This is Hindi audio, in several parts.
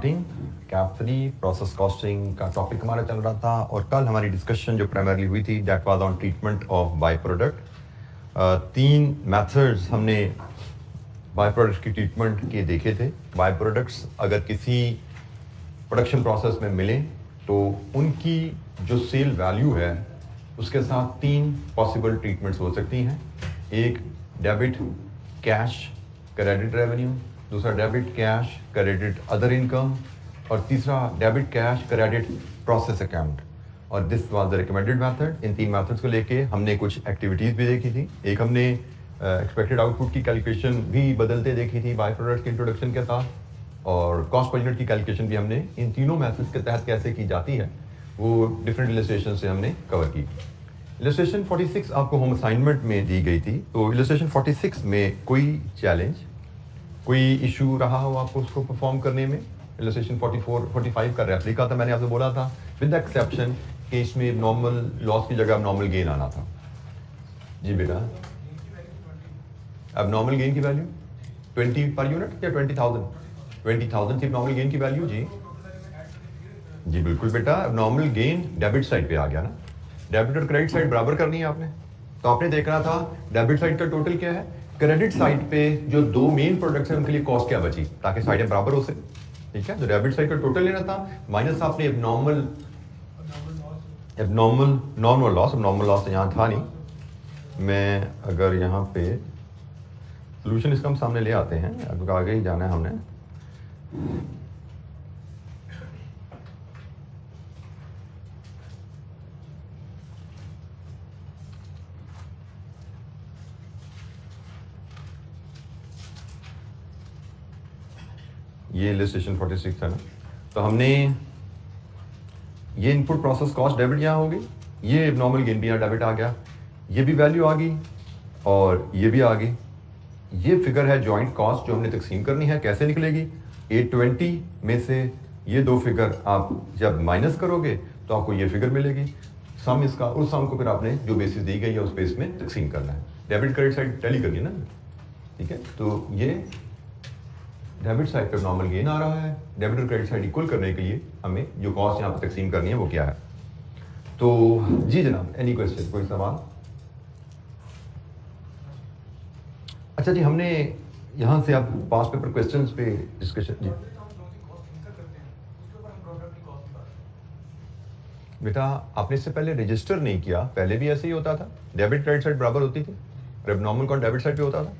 अकाउंटिंग कैप 3 प्रोसेस कॉस्टिंग का टॉपिक हमारा चल रहा था और कल हमारी डिस्कशन जो प्राइमरली हुई थी that was on treatment of by product. 3 methods हमने बाय प्रोडक्ट्स की ट्रीटमेंट के देखे थे। बाय प्रोडक्ट्स अगर किसी प्रोडक्शन प्रोसेस में मिले तो उनकी जो सेल वैल्यू है उसके साथ 3 पॉसिबल ट्रीटमेंट्स हो सकती हैं। एक डेबिट कैश क्रेडिट रेवेन्यू, दूसरा debit cash credit other income और तीसरा debit cash credit process account. और this was the recommended method. इन 3 मेथड्स को लेके हमने कुछ एक्टिविटीज़ भी देखी थी। एक हमने एक्सपेक्टेड आउटपुट की कैलकुलेशन भी बदलते देखी थी बाय प्रोडक्ट के इंट्रोडक्शन के साथ, और कॉस्ट पर यूनिट की कैलकुलेशन भी हमने इन तीनों मेथड्स के तहत कैसे की जाती है वो डिफरेंट इलस्ट्रेशन से हमने कवर की। इलस्ट्रेशन 46 आपको होम असाइनमेंट में दी गई थी, तो इलस्ट्रेशन 46 में कोई चैलेंज, कोई इशू रहा हो आपको उसको परफॉर्म करने में? इलस्ट्रेशन 45 का रेप्लिका था, मैंने आपसे बोला था विद द एक्सेप्शन कि इसमें नॉर्मल लॉस की जगह अब नॉर्मल गेन आना था। जी बेटा, अब नॉर्मल गेन की वैल्यू 20 पर यूनिट या 20,000 थी नॉर्मल गेन की वैल्यू। जी जी बिल्कुल बेटा, अब नॉर्मल गेन डेबिट साइड पे आ गया ना। डेबिट और क्रेडिट साइड बराबर करनी है आपने, तो आपने देखना था डेबिट साइड का टोटल क्या है, क्रेडिट साइड पे जो 2 मेन प्रोडक्ट्स हैं उनके लिए कॉस्ट क्या बची ताकि साइडें बराबर हो सके। ठीक है, तो डेबिट साइड का टोटल लेना था माइनस आपने नॉर्मल लॉस यहाँ था नहीं। मैं अगर यहाँ पे सोल्यूशन इसका हम सामने ले आते हैं, अब आगे ही जाना है हमने। ये इलस्ट्रेशन 46 था ना, तो हमने ये इनपुट प्रोसेस कॉस्ट डेबिट यहाँ हो गई, ये नॉर्मल गेन भी यहाँ डेबिट आ गया, ये भी वैल्यू आ गई और ये भी आ गई। ये फिगर है जॉइंट कॉस्ट जो हमने तकसीम करनी है। कैसे निकलेगी? 820 में से ये 2 फिगर आप जब माइनस करोगे तो आपको ये फिगर मिलेगी। सम इसका, उस सम को फिर आपने जो बेसिस दी गई है उस बेस में तकसीम करना है। डेबिट क्रेडिट साइड टैली करनी है ना। ठीक है, तो ये डेबिट साइड पे नॉर्मल गेन आ रहा है, डेबिट और क्रेडिट साइड इक्वल करने के लिए हमें जो कॉस्ट यहाँ पर तकसीम करनी है वो क्या है। तो जी जनाब, एनी क्वेश्चन, कोई सवाल? अच्छा जी, हमने यहाँ से आप पास पेपर क्वेश्चंस पे डिस्कशन। जी बेटा, आपने इससे पहले रजिस्टर नहीं किया, पहले भी ऐसे ही होता था, डेबिट क्रेडिट साइड बराबर होती थी और अब नॉर्मल कॉस्ट डेबिट साइड पे होता था।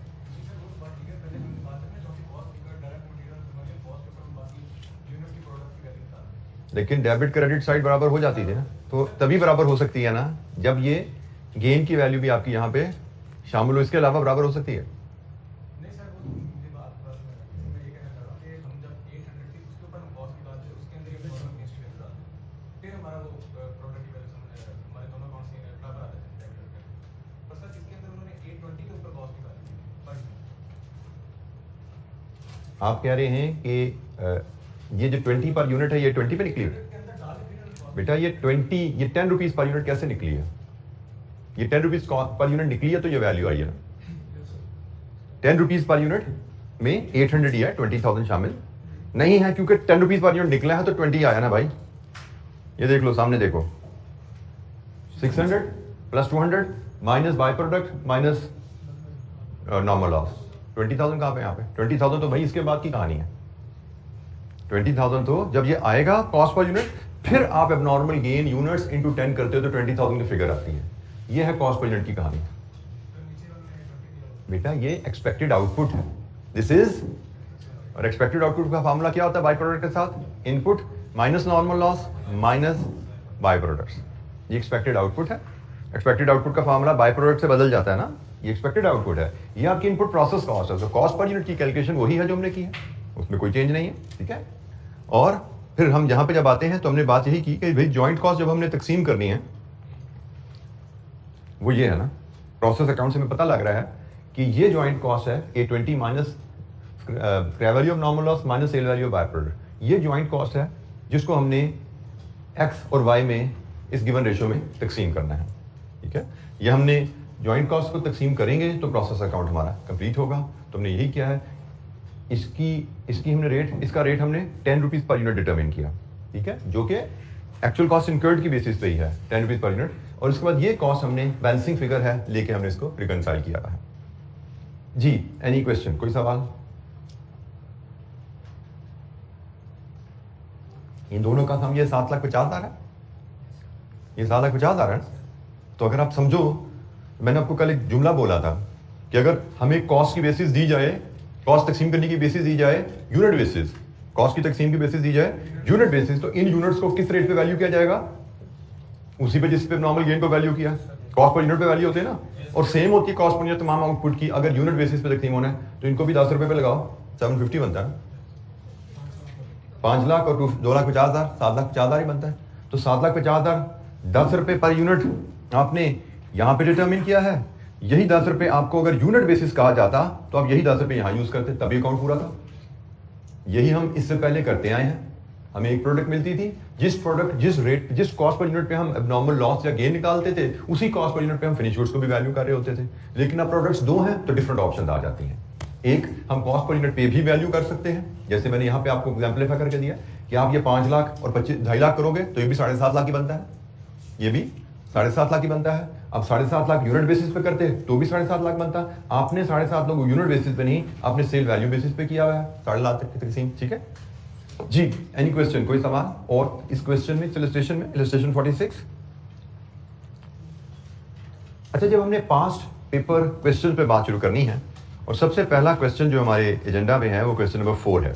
लेकिन डेबिट क्रेडिट साइड बराबर हो जाती थी ना, तो तभी बराबर हो सकती है ना जब ये गेन की वैल्यू भी आपकी यहाँ पे शामिल हो, इसके अलावा बराबर हो सकती है। आप कह रहे हैं कि ये जो 20 पर यूनिट है ये 20 पे निकली है बेटा, ये 10 रुपीज पर यूनिट कैसे निकली है? ये 10 रुपीज पर यूनिट निकली है तो ये वैल्यू आई है ना। 10 रुपीज पर यूनिट में 800 ही है, 20,000 शामिल नहीं है, क्योंकि 10 रुपीज पर यूनिट निकला है तो 20 आया ना भाई। ये देख लो सामने, देखो 600 plus 200 minus by product minus normal loss. 20,000 कहाँ पे यहाँ पे? 20,000 तो भाई इसके बाद की कहानी है। 20,000 तो जब ये आएगा कॉस्ट पर यूनिट, फिर आप एबनॉर्मल गेन यूनिट्स इनटू 10 करते हो तो 20,000 की फिगर आती है। ये है कॉस्ट पर यूनिट की कहानी। बेटा ये एक्सपेक्टेड आउटपुट है, दिस इज। और एक्सपेक्टेड आउटपुट का फार्मूला क्या होता है बाय प्रोडक्ट के साथ? Input minus normal loss minus by products. ये एक्सपेक्टेड आउटपुट है। एक्सपेक्टेड आउटपुट का फार्मूला बाय प्रोडक्ट से बदल जाता है ना, ये एक्सपेक्टेड आउटपुट है। ये आपकी इनपुट प्रोसेस कॉस्ट है, तो कॉस्ट पर यूनिट की कैलकुलेशन वही है जो हमने की है, उसमें कोई चेंज नहीं है। ठीक है, और फिर हम जहां पे जब आते हैं तो हमने बात यही की कि भाई जॉइंट कॉस्ट जब हमने तकसीम करनी है वो ये है ना, प्रोसेस अकाउंट से हमें पता लग रहा है कि ये जॉइंट कॉस्ट है 820 minus value of normal loss minus cell value of by product. ये जॉइंट कॉस्ट है जिसको हमने एक्स और वाई में इस गिवन रेशियो में तकसीम करना है। ठीक है, ये हमने जॉइंट कॉस्ट को तकसीम करेंगे तो प्रोसेस अकाउंट हमारा कंप्लीट होगा। तो हमने यही किया है, इसकी हमने इसका रेट हमने 10 रुपीज पर यूनिट डिटरमिन किया, ठीक है, जो कि एक्चुअल कॉस्ट इनकर्ड की बेसिस पे ही है 10 रुपीज पर यूनिट। और उसके बाद ये कॉस्ट हमने बैलेंसिंग फिगर है लेके हमने इसको रिकंसाइल किया है जी। एनी क्वेश्चन, कोई सवाल? इन दोनों का सम ये 7,50,000 है, ये 7,50,000 है। तो अगर आप समझो, मैंने आपको कल एक जुमला बोला था कि अगर हमें कॉस्ट की बेसिस दी जाए, कॉस्ट तकसीम करने की बेसिस दी जाए यूनिट बेसिस, कॉस्ट की तकसीम की बेसिस दी जाए यूनिट बेसिस, तो इन यूनिट्स को किस रेट पे वैल्यू किया जाएगा? उसी पे जिस पे नॉर्मल गेन को वैल्यू किया। कॉस्ट पर यूनिट पे वैल्यू होते हैं ना, और सेम होती है कॉस्ट पर यूनिट तमाम आउटपुट की। अगर यूनिट बेसिस पे तकसीम होना है तो इनको भी 10 रुपए पे लगाओ, 750 बनता है। 5 लाख और 2,50,000, 7,50,000 ही बनता है। तो 7,50,000 10 रुपए पर यूनिट आपने यहां पे डिटरमिन किया है। यही 10 रुपए आपको अगर यूनिट बेसिस कहा जाता तो आप यही 10 रुपए यहां यूज करते, तभी अकाउंट पूरा था। यही हम इससे पहले करते आए हैं। हमें एक प्रोडक्ट मिलती थी, जिस रेट जिस कॉस्ट पर यूनिट पे हम एब्नॉर्मल लॉस या गेन निकालते थे, उसी कॉस्ट पर यूनिट पे हम फिनिश गुड्स को भी वैल्यू कर रहे होते थे। लेकिन अब प्रोडक्ट्स दो हैं तो डिफरेंट ऑप्शन आ जाती हैं। एक, हम कॉस्ट पर यूनिट पे भी वैल्यू कर सकते हैं, जैसे मैंने यहाँ पे आपको एग्जाम्पलीफाई करके दिया कि आप ये 5 लाख और 2.5 लाख करोगे तो ये भी 7.5 लाख की बनता है, ये भी 7.5 लाख की बनता है। अब 7.5 लाख यूनिट बेसिस पे करते तो भी 7.5 लाख बनता। आपने 7.5 लाख यूनिट बेसिस पे नहीं, आपने सेल वैल्यू बेसिस पे किया हुआ है 7.5 लाख तक की तकसीम, ठीक है जी। एनी क्वेश्चन, कोई सवाल? और इस क्वेश्चन में इलस्ट्रेशन 46। अच्छा, जब हमने पास्ट पेपर क्वेश्चन पे बात शुरू करनी है, और सबसे पहला क्वेश्चन जो हमारे एजेंडा में है वो क्वेश्चन नंबर 4 है।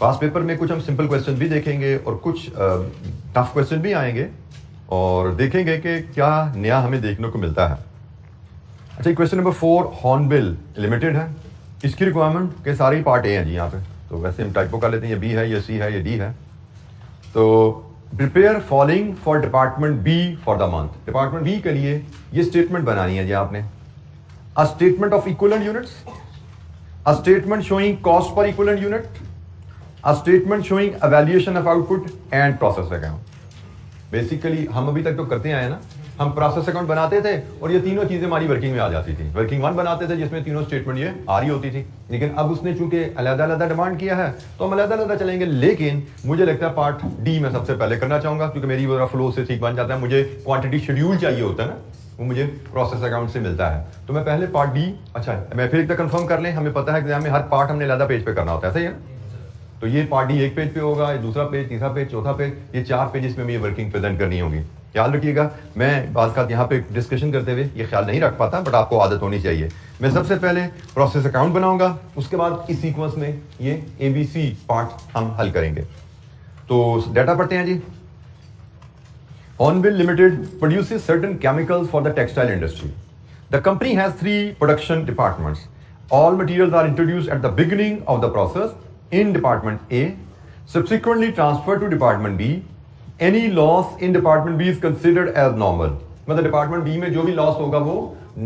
पास्ट पेपर में कुछ हम सिंपल क्वेश्चन भी देखेंगे और कुछ टफ क्वेश्चन भी आएंगे, और देखेंगे कि क्या नया हमें देखने को मिलता है। अच्छा, क्वेश्चन नंबर 4 हॉर्नबिल लिमिटेड है। इसकी रिक्वायरमेंट के सारे ही पार्ट ए हैं जी यहाँ पे, तो वैसे हम टाइपो कर लेते हैं, ये बी है, ये सी है, ये डी है। तो prepare following for department B for the month. Department B के लिए ये स्टेटमेंट बनानी है जी आपने। A statement of equivalent units, a statement showing cost per equivalent unit, a statement showing evaluation of output and process account. Basically हम अभी तक तो करते आए ना, हम प्रोसेस अकाउंट बनाते थे और ये तीनों चीजें हमारी वर्किंग में आ जाती थी। वर्किंग 1 बनाते थे जिसमें तीनों स्टेटमेंट ये आ रही होती थी, लेकिन अब उसने चूंकि अलग-अलग डिमांड किया है तो हम अलग-अलग चलेंगे। लेकिन मुझे लगता है पार्ट डी में सबसे पहले करना चाहूंगा, क्योंकि मेरी वो फ्लो से ठीक बन जाता है। मुझे क्वांटिटी शेड्यूल चाहिए होता है ना, वो मुझे प्रोसेस अकाउंट से मिलता है। तो मैं पहले पार्ट डी, अच्छा मैं फिर एक बार कंफर्म कर लें, हमें पता है एग्जाम में हर पार्ट हमने अलग पेज पे करना होता है, सही है। तो ये पार्ट डी एक पेज पे होगा, ये दूसरा पेज, तीसरा पेज, चौथा पेज, ये 4 पेजेस में ये वर्किंग प्रेजेंट करनी होगी। ख्याल रखिएगा, मैं बात का यहाँ पे डिस्कशन करते हुए ये ख्याल नहीं रख पाता, बट आपको आदत होनी चाहिए। मैं सबसे पहले प्रोसेस अकाउंट बनाऊंगा, उसके बाद इस सीक्वेंस में ये ABC पार्ट हम हल करेंगे। तो डाटा पढ़ते हैं जी। Hornbill Limited produces certain chemicals for the textile industry. The company has 3 production departments. All materials are introduced at the beginning of the process in department A, subsequently transferred to department B. Any loss in department B is considered as normal. मतलब department B में जो भी loss होगा वो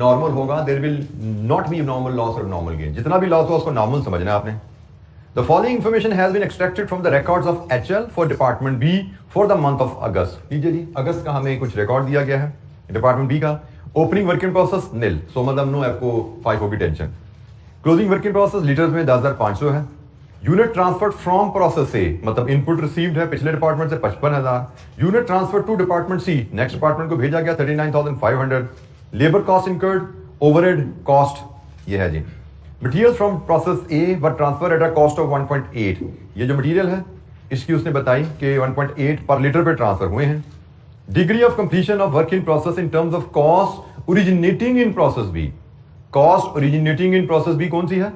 normal होगा. There will not be normal loss or normal gain. जितना भी loss हो उसको normal समझना है आपने. The following information has been extracted from the records of HL for department B for the month of August. लीजिए जी, अगस्त का हमें कुछ रिकॉर्ड दिया गया है डिपार्टमेंट बी का। Opening working process nil, so मतलब नो आपको 5 होगी tension. Closing working process litres में 10,500 है। Unit transfer from process A, मतलब इनपुट रिसीव्ड है पिछले डिपार्टमेंट से 55,000। Unit transfer to department C, next department को भेजा गया 39,500। Labour cost incurred, overhead cost ये है जी। Material from process A were transfer at a cost of 1.8। ये जो मटेरियल है इसकी उसने बताई कि 1.8 पर लीटर पे ट्रांसफर हुए हैं। Degree of completion of work in process in terms of cost originating in process B. Cost originating in process B कौन सी है?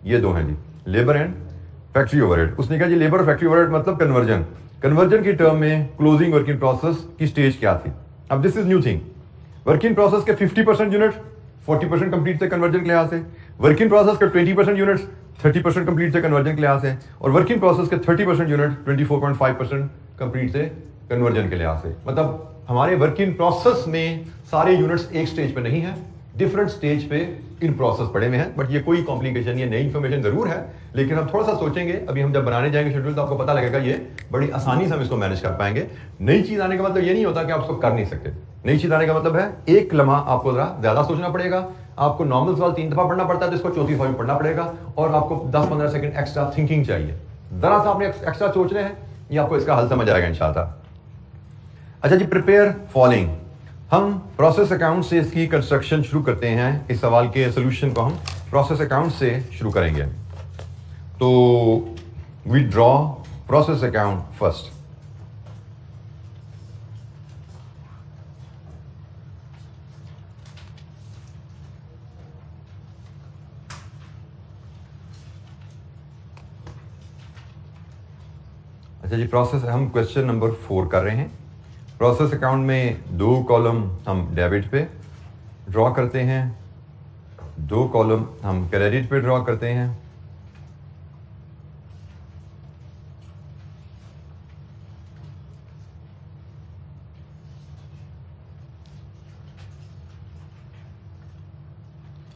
ये दो हैं जी, लेबर एंड फैक्ट्री ओवरहेड। उसने कहा जी लेबर और फैक्ट्री ओवरहेड मतलब कन्वर्जन। कन्वर्जन की टर्म में क्लोजिंग वर्किंग प्रोसेस की स्टेज क्या थी? अब this is new thing. Working process के 50% यूनिट 40% कंप्लीट थे कन्वर्जन के लिहाज से। वर्किंग प्रोसेस के 20% यूनिट्स 30% कंप्लीट थे कन्वर्जन के लिहाज से। और वर्किंग प्रोसेस के 30% यूनिट 24.5% कंप्लीट थे कन्वर्जन के लिहाज से। मतलब हमारे वर्किंग प्रोसेस में सारे यूनिट्स एक स्टेज पे नहीं है, डिफरेंट स्टेज पे इन प्रोसेस पड़े हुए हैं। बट ये कोई कॉम्प्लिकेशन, ये नई इंफॉर्मेशन जरूर है, लेकिन हम थोड़ा सा सोचेंगे। अभी हम जब बनाने जाएंगे शेड्यूल तो आपको पता लगेगा ये बड़ी आसानी से हम इसको मैनेज कर पाएंगे। नई चीज आने का मतलब ये नहीं होता कि आप उसको कर नहीं सकते। नई चीज आने का मतलब है एक लम्हा आपको जरा ज्यादा सोचना पड़ेगा, आपको नॉर्मल सवाल 3 दफा पढ़ना पड़ता है, तो इसको चौथी दफा भी पढ़ना पड़ेगा और आपको 10-15 सेकंड एक्स्ट्रा थिंकिंग चाहिए। जरा सा आपने एक्स्ट्रा सोच रहे हैं, ये आपको इसका हल समझ आएगा इंशाल्लाह। अच्छा जी, प्रिपेयर फॉलोइंग। हम प्रोसेस अकाउंट से इसकी कंस्ट्रक्शन शुरू करते हैं। इस सवाल के सोल्यूशन को हम प्रोसेस अकाउंट से शुरू करेंगे। तो we draw process account first. अच्छा जी, प्रोसेस हम क्वेश्चन नंबर 4 कर रहे हैं। प्रोसेस अकाउंट में 2 कॉलम हम डेबिट पे ड्रॉ करते हैं, 2 कॉलम हम क्रेडिट पे ड्रॉ करते हैं।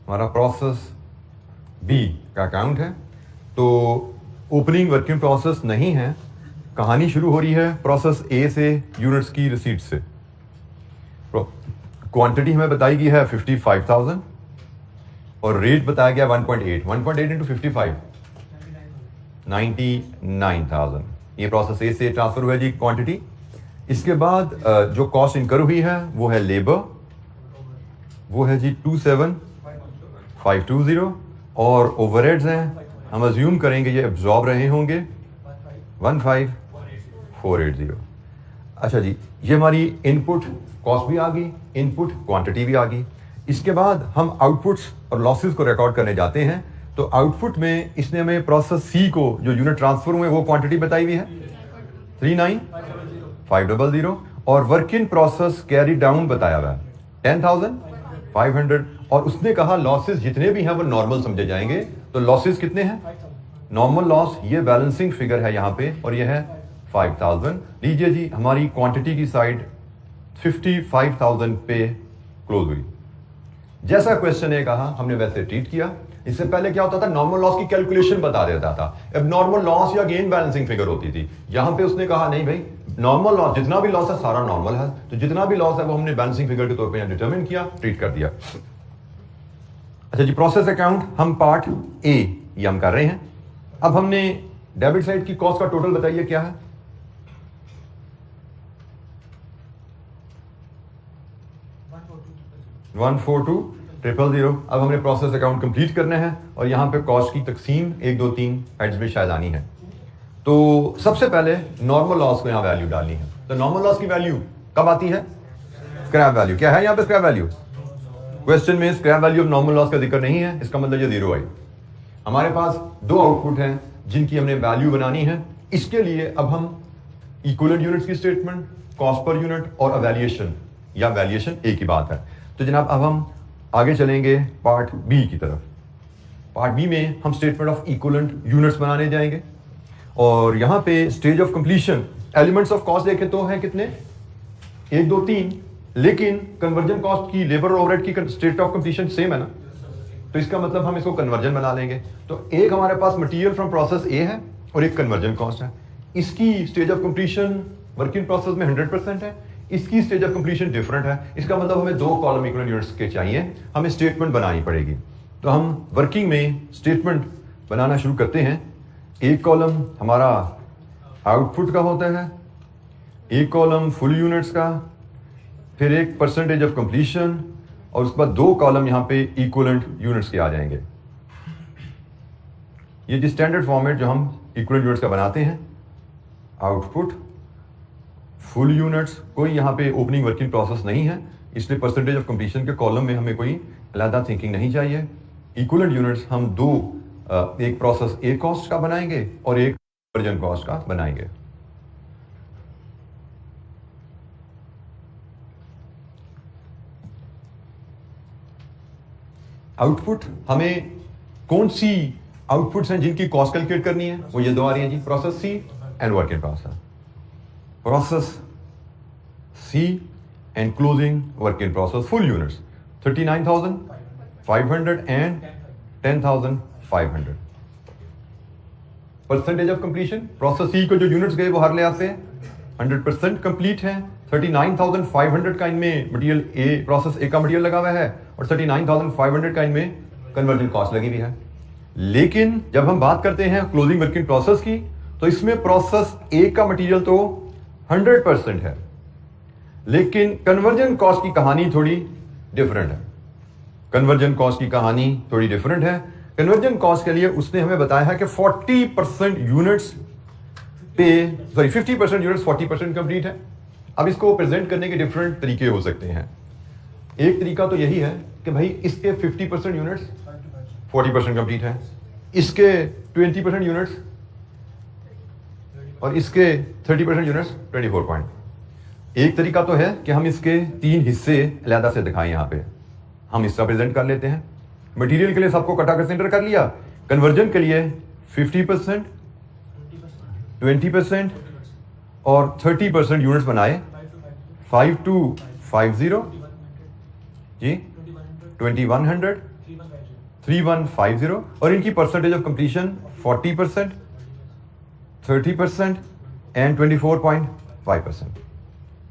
हमारा प्रोसेस बी का अकाउंट है। तो ओपनिंग वर्किंग प्रोसेस नहीं है, कहानी शुरू हो रही है प्रोसेस ए से, यूनिट्स की रिसीट से। क्वांटिटी हमें बताई गई है 55,000 और रेट बताया गया 1.8। 1.8 इंटू 55 99,000। ये प्रोसेस ए से ट्रांसफर हुआ जी क्वांटिटी। इसके बाद जो कॉस्ट इनकर हुई है वो है लेबर, वो है जी 27,520 और ओवरहेड्स हैं, हम अज्यूम करेंगे ये एब्जॉर्ब रहे होंगे 15,480। अच्छा जी, ये हमारी इनपुट कॉस्ट भी आ गई, इनपुट क्वांटिटी भी आ गई। इसके बाद हम आउटपुट्स और लॉसेस को रिकॉर्ड करने जाते हैं। तो आउटपुट में इसने हमें प्रोसेस सी को जो यूनिट ट्रांसफर हुए वो क्वांटिटी बताई हुई है 39,500 और work in process carry down बताया हुआ है 10,500 और उसने कहा लॉसेस जितने भी हैं वो नॉर्मल समझे जाएंगे। तो लॉसेस कितने हैं? नॉर्मल लॉस, ये बैलेंसिंग फिगर है यहाँ पे और ये है 5,000। लीजिए जी, हमारी क्वांटिटी की साइड 55,000 पे क्लोज हुई। जैसा क्वेश्चन ने कहा हमने वैसे ट्रीट किया। इससे पहले क्या होता था, नॉर्मल लॉस की कैलकुलेशन बता देता था, अब नॉर्मल लॉस या गेन बैलेंसिंग फिगर होती थी। यहां पे उसने कहा नहीं भाई, नॉर्मल लॉस जितना भी लॉस है सारा नॉर्मल है, तो जितना भी लॉस है वो हमने बैलेंसिंग फिगर के तौर पे डिटरमिन किया, ट्रीट कर दिया। अच्छा जी, प्रोसेस अकाउंट हम पार्ट ए ये हम कर रहे हैं। अब हमने डेबिट साइड की कॉस्ट का टोटल बताइए क्या है? $142,000। अब हमने प्रोसेस अकाउंट कंप्लीट करना है और यहां पे कॉस्ट की तकसीम 1 2 3 हेड्स में शायद आनी है। तो सबसे पहले नॉर्मल लॉस को यहां वैल्यू डालनी है। तो नॉर्मल लॉस की वैल्यू कब आती है? Scrap value. क्या है यहां पे स्क्रैप वैल्यू? क्वेश्चन में scrap value of normal loss का जिक्र नहीं है, इसका मतलब ये 0 आई। हमारे पास 2 आउटपुट हैं जिनकी हमने वैल्यू बनानी है। इसके लिए अब हम इक्विवेलेंट यूनिट्स की स्टेटमेंट, कॉस्ट पर यूनिट और वैल्यूएशन या वैल्यूएशन एक ही बात है। तो जनाब अब हम आगे चलेंगे पार्ट बी की तरफ। पार्ट बी में हम स्टेटमेंट ऑफ इक्विवेलेंट यूनिट्स बनाने जाएंगे और यहां पे stage of completion elements of cost देखें तो हैं कितने? 1 2 3, लेकिन कन्वर्जन कॉस्ट की, लेबर और ओवरहेड की स्टेट ऑफ कंप्लीशन सेम है ना, तो इसका मतलब हम इसको कन्वर्जन बना लेंगे। तो एक हमारे पास मटेरियल फ्रॉम प्रोसेस ए है और एक कन्वर्जन कॉस्ट है। इसकी stage of completion work in process में 100% है, इसकी स्टेज ऑफ कंप्लीशन डिफरेंट है। इसका मतलब हमें 2 कॉलम इक्विवेलेंट यूनिट्स के चाहिए, हमें स्टेटमेंट बनानी पड़ेगी। तो हम वर्किंग में स्टेटमेंट बनाना शुरू करते हैं। एक कॉलम हमारा आउटपुट का होता है, एक कॉलम फुल यूनिट्स का, फिर एक परसेंटेज ऑफ कंप्लीशन और उसके बाद 2 कॉलम यहां पे इक्विवेलेंट यूनिट्स के आ जाएंगे। ये जो स्टैंडर्ड फॉर्मेट जो हम इक्विवेलेंट यूनिट्स का बनाते हैं, आउटपुट, फुल यूनिट्स, कोई यहां पे ओपनिंग वर्किंग प्रोसेस नहीं है, इसलिए परसेंटेज ऑफ कंप्लीशन के कॉलम में हमें कोई अलग थिंकिंग नहीं चाहिए। इक्विवेलेंट यूनिट्स हम 2, एक प्रोसेस ए कॉस्ट का बनाएंगे और एक कन्वर्जन कॉस्ट का बनाएंगे। आउटपुट, हमें कौन सी आउटपुट्स हैं जिनकी कॉस्ट कैलकुलेट करनी है? वो ये 2 आ रही हैं जी, process C and work in process. Process C and closing work in process full units 39,500 and 10,500। Percentage of completion, process C को जो यूनिट्स गए वो हर ले आते हैं 100% कंप्लीट है। 39,500 का इनमें मटेरियल ए, प्रोसेस ए का मटेरियल लगा हुआ है और 39,500 का इनमें कन्वर्जन कॉस्ट लगी हुई है। लेकिन जब हम बात करते हैं क्लोजिंग वर्किंग प्रोसेस की, तो इसमें प्रोसेस ए का मटेरियल तो 100% है, लेकिन कन्वर्जन कॉस्ट की कहानी थोड़ी डिफरेंट है। कन्वर्जन कॉस्ट की कहानी थोड़ी डिफरेंट है। कन्वर्जन कॉस्ट के लिए उसने हमें बताया है कि 40% यूनिट्स पे 50% यूनिट्स 40% कंप्लीट है। अब इसको प्रेजेंट करने के डिफरेंट तरीके हो सकते हैं। एक तरीका तो यही है कि भाई इसके 50% यूनिट्स 40% कंप्लीट है, इसके 20% यूनिट्स और इसके 30% यूनिट्स 24 एक तरीका तो है कि हम इसके 3 हिस्से अलहदा से दिखाएं। यहां पे हम हिस्सा प्रेजेंट कर लेते हैं। मटेरियल के लिए सबको कटा कंसिडर कर लिया, कन्वर्जन के लिए 50%, 20% और 30% यूनिट्स बनाए। 5250 जी, 2100, 3150 और इनकी परसेंटेज ऑफ कंप्लीशन 40%, 30% एंड 24.5%।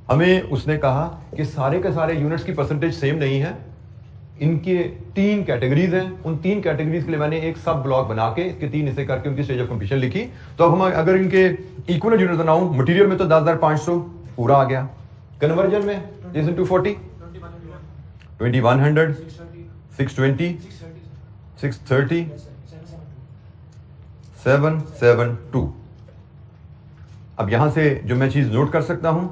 हमें उसने कहा कि सारे के सारे यूनिट्स की परसेंटेज सेम नहीं है, इनके 3 कैटेगरीज हैं। उन 3 कैटेगरीज के लिए मैंने एक सब ब्लॉक बना के इसके 3 हिस्से करके उनकी स्टेज ऑफ कंप्लीशन लिखी। तो अब हम अगर इनके इक्वल यूनिट बनाऊं, मटेरियल में तो 10,500 पूरा आ गया, कन्वर्जन में इज इनटू 40, 2100, 620, 630, 772। अब यहां से जो मैं चीज नोट कर सकता हूं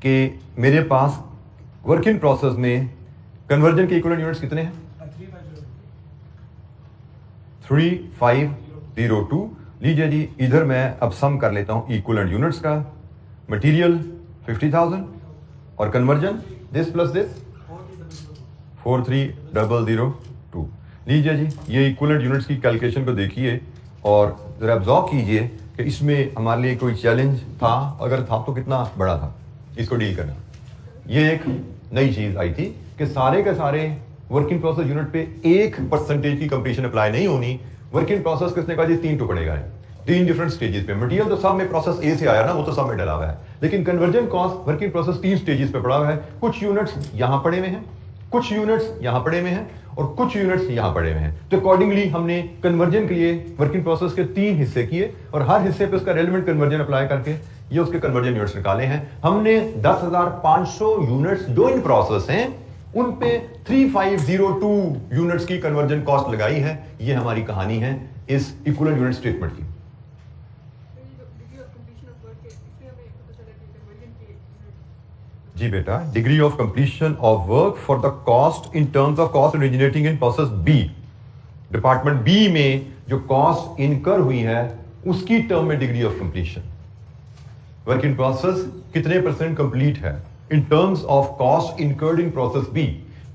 कि मेरे पास वर्क इन प्रोसेस में कन्वर्जन के इक्विवेलेंट यूनिट्स कितने हैं? 3502। लीजिए जी, इधर मैं अब सम कर लेता हूं इक्विवेलेंट यूनिट्स का। मटेरियल 50,000 और कन्वर्जन दिस प्लस दिस 43,002। लीजिए जी, ये इक्विवेलेंट यूनिट्स की कैलकुलेशन को देखिए और जरा ऑब्जर्व कीजिए कि इसमें हमारे लिए कोई चैलेंज था, अगर था तो कितना बड़ा था इसको डील करना। ये एक नई चीज आई थी कि सारे के सारे वर्किंग प्रोसेस यूनिट पे 1% की कंप्लीशन अप्लाई नहीं होनी। वर्किंग प्रोसेस किसने कहा जी? 3 टुकड़े का है, 3 डिफरेंट स्टेजेस पे। मटेरियल तो सब में प्रोसेस ए से आया ना, वो तो सब में डला हुआ है, लेकिन conversion cost working process 3 stages पे पड़ा हुआ है। कुछ यूनिट्स यहां पड़े हुए हैं, कुछ यूनिट्स यहां पड़े हुए हैं और कुछ यूनिट्स यहां पड़े हुए हैं। तो अकॉर्डिंगली हमने कन्वर्जन के लिए वर्किंग प्रोसेस के 3 हिस्से किए और हर हिस्से पे उसका रेलेवेंट कन्वर्जन अप्लाई करके ये उसके कन्वर्जन यूनिट्स निकाले हैं हमने। 10,500 यूनिट्स जो इन प्रोसेस हैं उन पे 3502 यूनिट्स की कन्वर्जन कॉस्ट लगाई है। ये हमारी कहानी है इस इक्विवेलेंट यूनिट स्टेटमेंट की। जी बेटा, degree of completion of work for the cost in terms of cost originating in process B, department B में जो कॉस्ट इनकर हुई है उसकी टर्म में degree of completion. Work in process कितने % कंप्लीट है in terms of cost incurred in process B.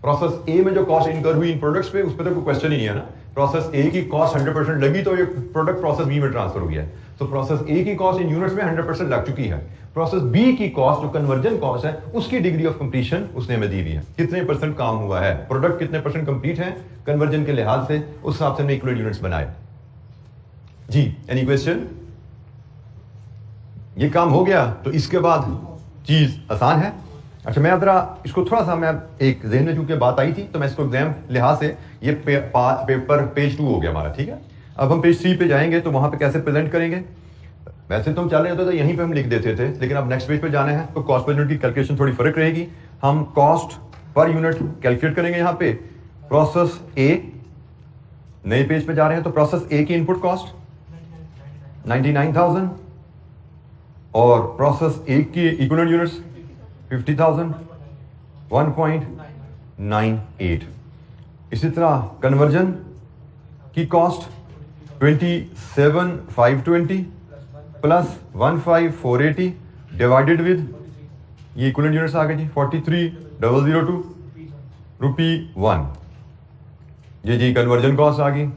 Process A में जो कॉस्ट इनकर हुई इन प्रोडक्ट्स पे, उस पर तो कोई क्वेश्चन ही नहीं है ना। प्रोसेस ए की कॉस्ट 100% लगी तो ये प्रोडक्ट प्रोसेस बी में ट्रांसफर हो गया है। तो प्रोसेस ए की कॉस्ट इन यूनिट्स में 100% लग चुकी है। प्रोसेस बी की कॉस्ट जो कन्वर्जन कॉस्ट है उसकी डिग्री ऑफ कंप्लीशन उसने हमें दी हुई है, कितने % काम हुआ है, प्रोडक्ट कितने % कंप्लीट है कन्वर्जन के लिहाज से, उस हिसाब से हमने इक्विवेलेंट यूनिट्स बनाए। जी, एनी क्वेश्चन? ये काम हो गया तो इसके बाद चीज आसान है। अच्छा, मैं जरा इसको थोड़ा सा, मैं एक ज़हन में चूंकि बात आई थी तो मैं इसको एग्जाम लिहाज से ये पेपर पेज 2 हो गया हमारा, ठीक है। अब हम पेज 3 पे जाएंगे तो वहां पे कैसे प्रेजेंट करेंगे। वैसे तो हम चल रहे होते तो यहीं पे हम लिख देते थे, लेकिन अब नेक्स्ट पेज पे जाना है तो कॉस्ट पर यूनिट की कैलकुलेशन थोड़ी फर्क रहेगी। हम कॉस्ट पर यूनिट कैलकुलेट करेंगे। यहाँ पे प्रोसेस ए, नए पेज पे जा रहे हैं तो प्रोसेस ए की इनपुट कॉस्ट 99,000 और प्रोसेस ए की इक्विवेलेंट यूनिट्स 50,000, 1.98। इसी तरह कन्वर्जन की कॉस्ट 27,520 प्लस 15,480 डिवाइडेड विद ये इक्विवेलेंट यूनिट्स आ गए जी 43,002 रुपी 1। ये जी कन्वर्जन कॉस्ट आ गई।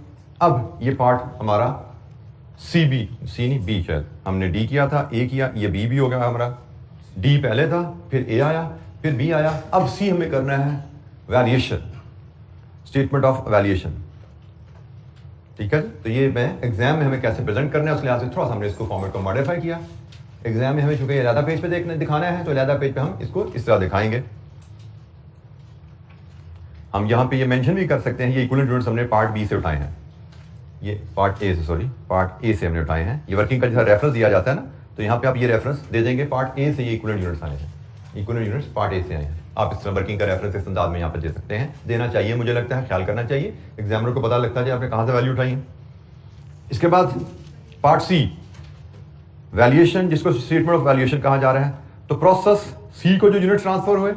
अब ये पार्ट हमारा सी नहीं बी, शायद हमने डी किया था, ए किया, ये बी हो गया हमारा। डी पहले था, फिर ए आया, फिर बी आया, अब सी हमें करना है वैल्यूएशन, स्टेटमेंट ऑफ वैल्यूएशन, ठीक है। तो ये मैं एग्जाम में हमें कैसे प्रेजेंट करना है उस लिहाज से थोड़ा सा हमने इसको फॉर्मेट को मॉडिफाई किया। एग्जाम में हमें चूंकि अलहदा पेज पे दिखाना है तो अलहदा पेज पे हम इसको इस तरह दिखाएंगे। हम यहाँ पे ये मेंशन भी कर सकते हैं, ये इक्विवेलेंट यूनिट्स हमने पार्ट बी से उठाए हैं, ये पार्ट ए से, सॉरी पार्ट ए से हमने उठाए हैं। ये वर्किंग का जैसा रेफरेंस दिया जाता है ना, तो यहाँ पे आप ये रेफरेंस दे देंगे, पार्ट ए से ये इक्विवेलेंट यूनिट्स आए हैं, इक्विवेलेंट यूनिट्स पार्ट ए से आए हैं। आप इस तरह वर्किंग का रेफरेंस इस अंदाज में यहाँ पर दे सकते हैं, देना चाहिए, मुझे लगता है ख्याल करना चाहिए, एग्जामिनर को पता लगता है आपने कहाँ से वैल्यू उठाई है। इसके बाद पार्ट सी वैल्यूएशन, जिसको स्टेटमेंट ऑफ वैल्यूएशन कहा जा रहा है। तो प्रोसेस सी को जो यूनिट ट्रांसफर हुए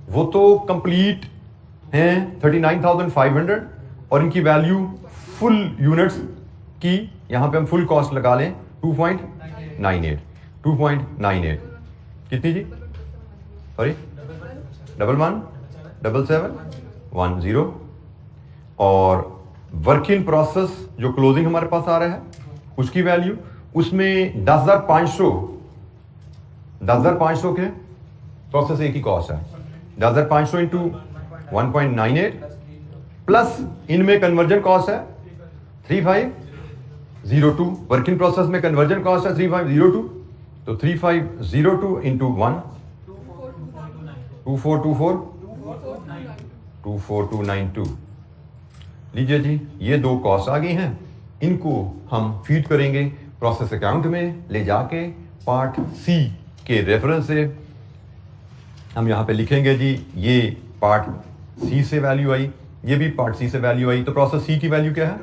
वो तो कंप्लीट हैं 39,500 और इनकी वैल्यू फुल यूनिट्स की यहां पे हम फुल कॉस्ट लगा लें 2.98 कितनी जी, सॉरी 117710 और वर्क इन प्रोसेस जो क्लोजिंग हमारे पास आ रहा है उसकी वैल्यू, उसमें 10,500 के प्रोसेस ए की कॉस्ट है 10,500 इंटू 1.98 प्लस इनमें कन्वर्जन कॉस्ट है 3502, वर्क इन प्रोसेस में कन्वर्जन कॉस्ट है 3502, तो 3502 इंटू 1 2424 लीजिए जी, ये दो कॉस्ट आ गई हैं, इनको हम फीड करेंगे प्रोसेस अकाउंट में ले जाके पार्ट सी के रेफरेंस से हम यहाँ पे लिखेंगे जी, ये पार्ट सी से वैल्यू आई, ये भी पार्ट सी से वैल्यू आई, तो प्रोसेस सी की वैल्यू क्या है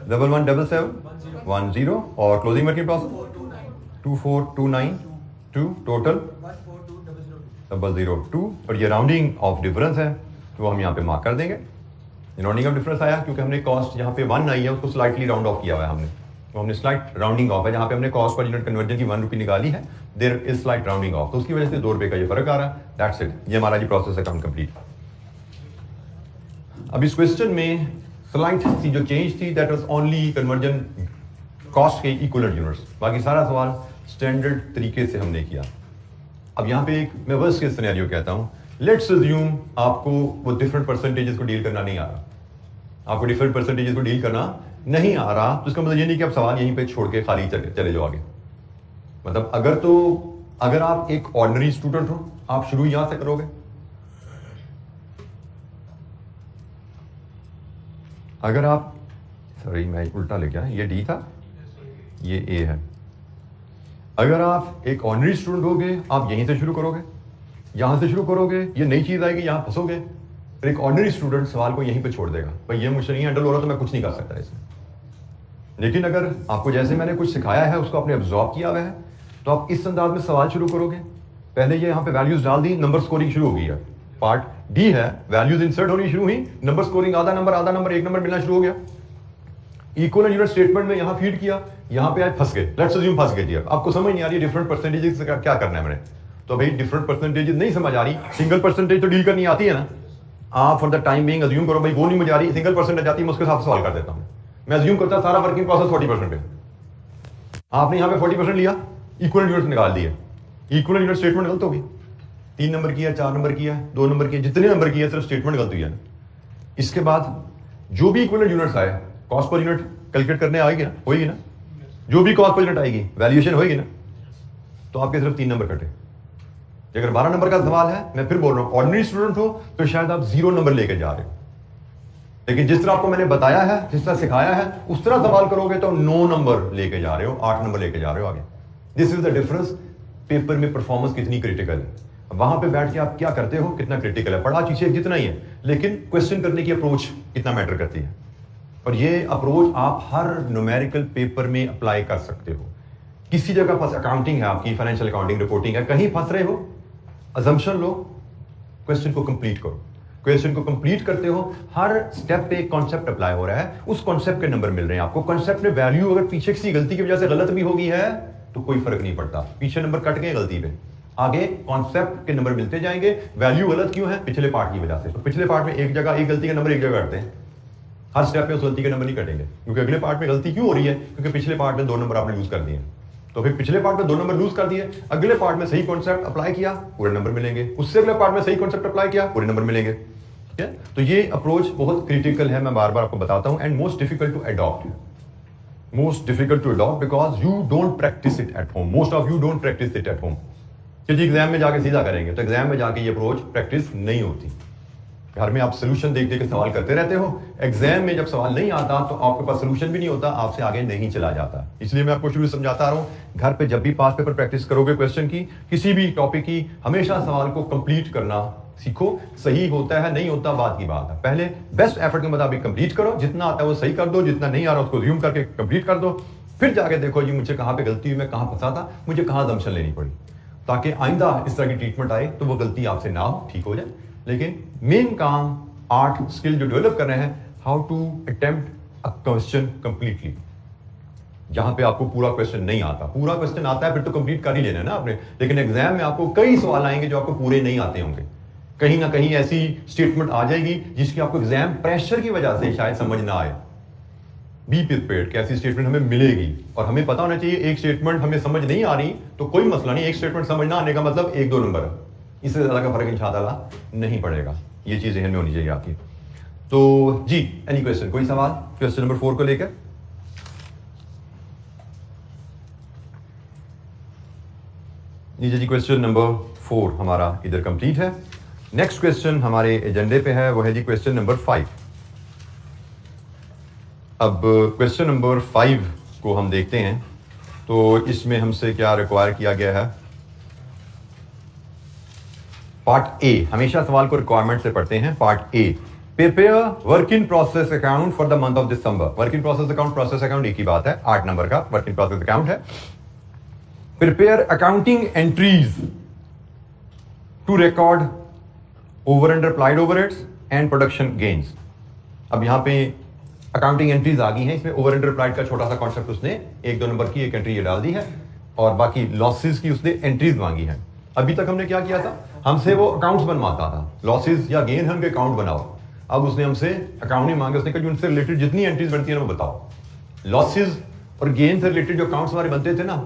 117710 और क्लोजिंग वर्किंग प्रोसेस 24292 टोटल 002 और ये राउंडिंग ऑफ डिफरेंस है तो हम यहाँ पे मार्क कर देंगे। राउंडिंग ऑफ डिफरेंस आया क्योंकि हमने कॉस्ट यहाँ पे 1 आई है उसको स्लाइटली राउंड ऑफ किया हुआ है हमने, तो हमने स्लाइट राउंडिंग ऑफ है, जहाँ पे हमने कॉस्ट पर यूनिट कन्वर्जन की 1 रुपी निकाली है, there is slight rounding off, तो उसकी वजह से 2 रुपए का ये फर्क आ रहा है, दैट्स इट। ये हमारा जी प्रोसेस अकाउंट कंप्लीट। अब इस क्वेश्चन में स्लाइट सी जो चेंज थी that was only conversion cost के इक्विवेलेंट यूनिट्स, बाकी सारा सवाल स्टैंडर्ड तरीके से हमने किया। अब यहाँ पे एक मैं वर्स्ट केस सिनेरियो कहता हूँ, लेट्स अज्यूम आपको वो डिफरेंट परसेंटेजेस को डील करना नहीं आ रहा, आपको डिफरेंट परसेंटेजेस को डील करना नहीं आ रहा, तो इसका मतलब ये नहीं कि आप सवाल यहीं पे छोड़ के खाली चले जाओ आगे। मतलब अगर आप एक ऑर्डिनरी स्टूडेंट हो, आप शुरू यहां से करोगे, अगर आप, सॉरी मैं उल्टा ले गया, ये डी था ये ए है। अगर आप एक ऑर्डिनरी स्टूडेंट होगे, आप यहीं से शुरू करोगे, यहां से शुरू करोगे, ये नई चीज आएगी, यहां फंसोगे, फिर एक ऑर्डिनरी स्टूडेंट सवाल को यहीं पे छोड़ देगा, भाई ये मुझसे नहीं हैंडल हो रहा तो मैं कुछ नहीं कर सकता इसमें। लेकिन अगर आपको जैसे मैंने कुछ सिखाया है उसको आपने अब्जॉर्ब किया हुआ है, तो आप इस अंदाज में सवाल शुरू करोगे। पहले ये यहाँ पे वैल्यूज डाल दी, नंबर स्कोरिंग शुरू हो गई है, पार्ट डी है, वैल्यूज इंसर्ट होनी शुरू हुई, नंबर स्कोरिंग आधा नंबर 1 नंबर मिलना शुरू हो गया। इक्वल यूनिट स्टेटमेंट में यहाँ फीड किया, यहाँ पे आए फंस गए, लेट्स अज्यूम फंस गए जी। आपको समझ नहीं आ रही डिफरेंट परसेंटेजेस का क्या करना है मैंने, तो भाई डिफरेंट परसेंटेजेस नहीं समझ आ रही, सिंगल परसेंटेज तो डील करनी आती है ना, आप for the time being assume करो भाई वो नहीं मुझे आ रही, सिंगल परसेंटेज आती है, मैं उसके साथ सवाल कर देता हूँ। मैं अज्यूम करता सारा वर्किंग प्रोसेस 40% है, आपने यहाँ पे 40% लिया, इक्वल यूनिट निकाल दिए, इक्वल यूनिट स्टेटमेंट गलत होगी, 3 नंबर किया, 4 नंबर किया, 2 नंबर किया, जितने नंबर किया सिर्फ स्टेटमेंट गलत हुई है। इसके बाद जो भी इक्वल यूनिट्स आए, कॉस्ट पर यूनिट कैलकुलेट करने आएगी ना, होगी ना, जो भी कॉस्ट पर यूनिट आएगी वैल्यूएशन होगी ना, तो आपके सिर्फ 3 नंबर कटे। अगर 12 नंबर का सवाल है, मैं फिर बोल रहा हूं, ऑर्डिनरी स्टूडेंट हो तो शायद आप 0 नंबर लेके जा रहे हो, लेकिन जिस तरह आपको मैंने बताया है, जिस तरह सिखाया है, उस तरह सवाल करोगे तो 9 नंबर लेके जा रहे हो, 8 नंबर लेके जा रहे हो आगे। This is the difference, paper में परफॉर्मेंस कितनी क्रिटिकल है, वहां पे बैठ के आप क्या करते हो कितना क्रिटिकल है। पढ़ा चीजें जितना ही है, लेकिन क्वेश्चन करने की अप्रोच कितना मैटर करती है, और ये अप्रोच आप हर न्यूमेरिकल पेपर में अप्लाई कर सकते हो। किसी जगह फंस, अकाउंटिंग है आपकी, फाइनेंशियल अकाउंटिंग रिपोर्टिंग है, कहीं फंस रहे हो, अजम्पशन लो, क्वेश्चन को कंप्लीट करो, क्वेश्चन को कंप्लीट करते हो, हर स्टेप पे एक कॉन्सेप्ट अप्लाई हो रहा है, उस कॉन्सेप्ट के नंबर मिल रहे हैं आपको। कॉन्सेप्ट में वैल्यू अगर पीछे किसी गलती की वजह से गलत भी होगी है तो कोई फर्क नहीं पड़ता, पीछे नंबर कट गए गलती पे, आगे कॉन्सेप्ट के नंबर मिलते जाएंगे। वैल्यू गलत क्यों है? पिछले पार्ट की वजह से। तो पिछले पार्ट में एक जगह एक गलती का नंबर एक जगह कटते हैं, हर स्टेप में उस गलती के नंबर नहीं कटेंगे, क्योंकि अगले पार्ट में गलती क्यों हो रही है, क्योंकि पिछले पार्ट में 2 नंबर आपने यूज कर दिए। तो फिर पिछले पार्ट में 2 नंबर लूज कर दिए, अगले पार्ट में सही कॉन्सेप्ट अप्लाई किया, पूरे नंबर मिलेंगे, उससे अगले पार्ट में सही कॉन्सेप्ट अप्लाई किया, पूरे नंबर मिलेंगे। ठीक है, तो ये अप्रोच बहुत क्रिटिकल है, मैं बार बार आपको बताता हूं, and most difficult to adopt, most difficult to adopt because you don't practice it at home, most of you don't practice it at home. कि जी एग्जाम में जाके सीधा करेंगे, तो एग्जाम में जाके ये अप्रोच प्रैक्टिस नहीं होती। घर में आप सोल्यूशन देख देख के सवाल करते रहते हो, एग्जाम में जब सवाल नहीं आता तो आपके पास सोल्यूशन भी नहीं होता, आपसे आगे नहीं चला जाता। इसलिए मैं आपको शुरू से समझाता आ रहा हूं, घर पे जब भी पास पेपर प्रैक्टिस करोगे क्वेश्चन की, किसी भी टॉपिक की, हमेशा सवाल को कंप्लीट करना सीखो। सही होता है नहीं होता बात की बात है, पहले बेस्ट एफर्ट के मुताबिक कंप्लीट करो, जितना आता है वो सही कर दो, जितना नहीं आ रहा उसको रिज्यूम करके कंप्लीट कर दो, फिर जाके देखो जी मुझे कहां पे गलती हुई, मैं कहां फंसा था, मुझे कहां जम्पशन लेनी पड़ी, ताकि आइंदा इस तरह की ट्रीटमेंट आए तो वो गलती आपसे ना हो, ठीक हो जाए। लेकिन मेन काम आर्ट स्किल जो डेवलप कर रहे हैं, how to attempt a question completely. जहां पे आपको पूरा क्वेश्चन नहीं आता, पूरा क्वेश्चन आता है फिर तो कंप्लीट कर ही लेना है ना आपने, लेकिन एग्जाम में आपको कई सवाल आएंगे जो आपको पूरे नहीं आते होंगे, कहीं ना कहीं ऐसी स्टेटमेंट आ जाएगी जिसकी आपको एग्जाम प्रेशर की वजह से शायद समझ ना आए। बी प्रिपेयर्ड कि ऐसी स्टेटमेंट हमें मिलेगी, और हमें पता होना चाहिए एक स्टेटमेंट हमें समझ नहीं आ रही तो कोई मसला नहीं, एक स्टेटमेंट समझ ना आने का मतलब 1-2 नंबर है, इससे ज्यादा का फर्क इंशाअल्लाह नहीं पड़ेगा। ये चीज जहन में होनी चाहिए आपकी। तो जी एनी क्वेश्चन, कोई सवाल क्वेश्चन नंबर 4 को लेकर? लीजिए जी, क्वेश्चन नंबर 4 हमारा इधर कंप्लीट है। नेक्स्ट क्वेश्चन हमारे एजेंडे पे है वो है जी क्वेश्चन नंबर 5। अब क्वेश्चन नंबर 5 को हम देखते हैं तो इसमें हमसे क्या रिक्वायर किया गया है। पार्ट ए, हमेशा सवाल को रिक्वायरमेंट से पढ़ते हैं। Part A, prepare work in process account for the month of December. Work in process account, process account एक ही बात है, 8 नंबर का वर्क इन प्रोसेस अकाउंट है। Prepare accounting entries to record over and applied overheads and production gains. अब यहां पे अकाउंटिंग एंट्रीज आ गई हैं, इसमें ओवर एंड अप्लाइड का छोटा सा कॉन्सेप्ट उसने 1-2 नंबर की एक एंट्री ये डाल दी है, और बाकी लॉसेस की उसने एंट्रीज मांगी है। अभी तक हमने क्या किया था, हमसे वो अकाउंट्स बनवाता था, लॉसेस या गेन हम के अकाउंट बनाओ। अब उसने हमसे अकाउंट नहीं मांगे, उसने कहा उनसे रिलेटेड जितनी एंट्रीज बनती है ना वो बताओ। लॉसेस और गेन से रिलेटेड जो अकाउंट्स हमारे बनते थे ना,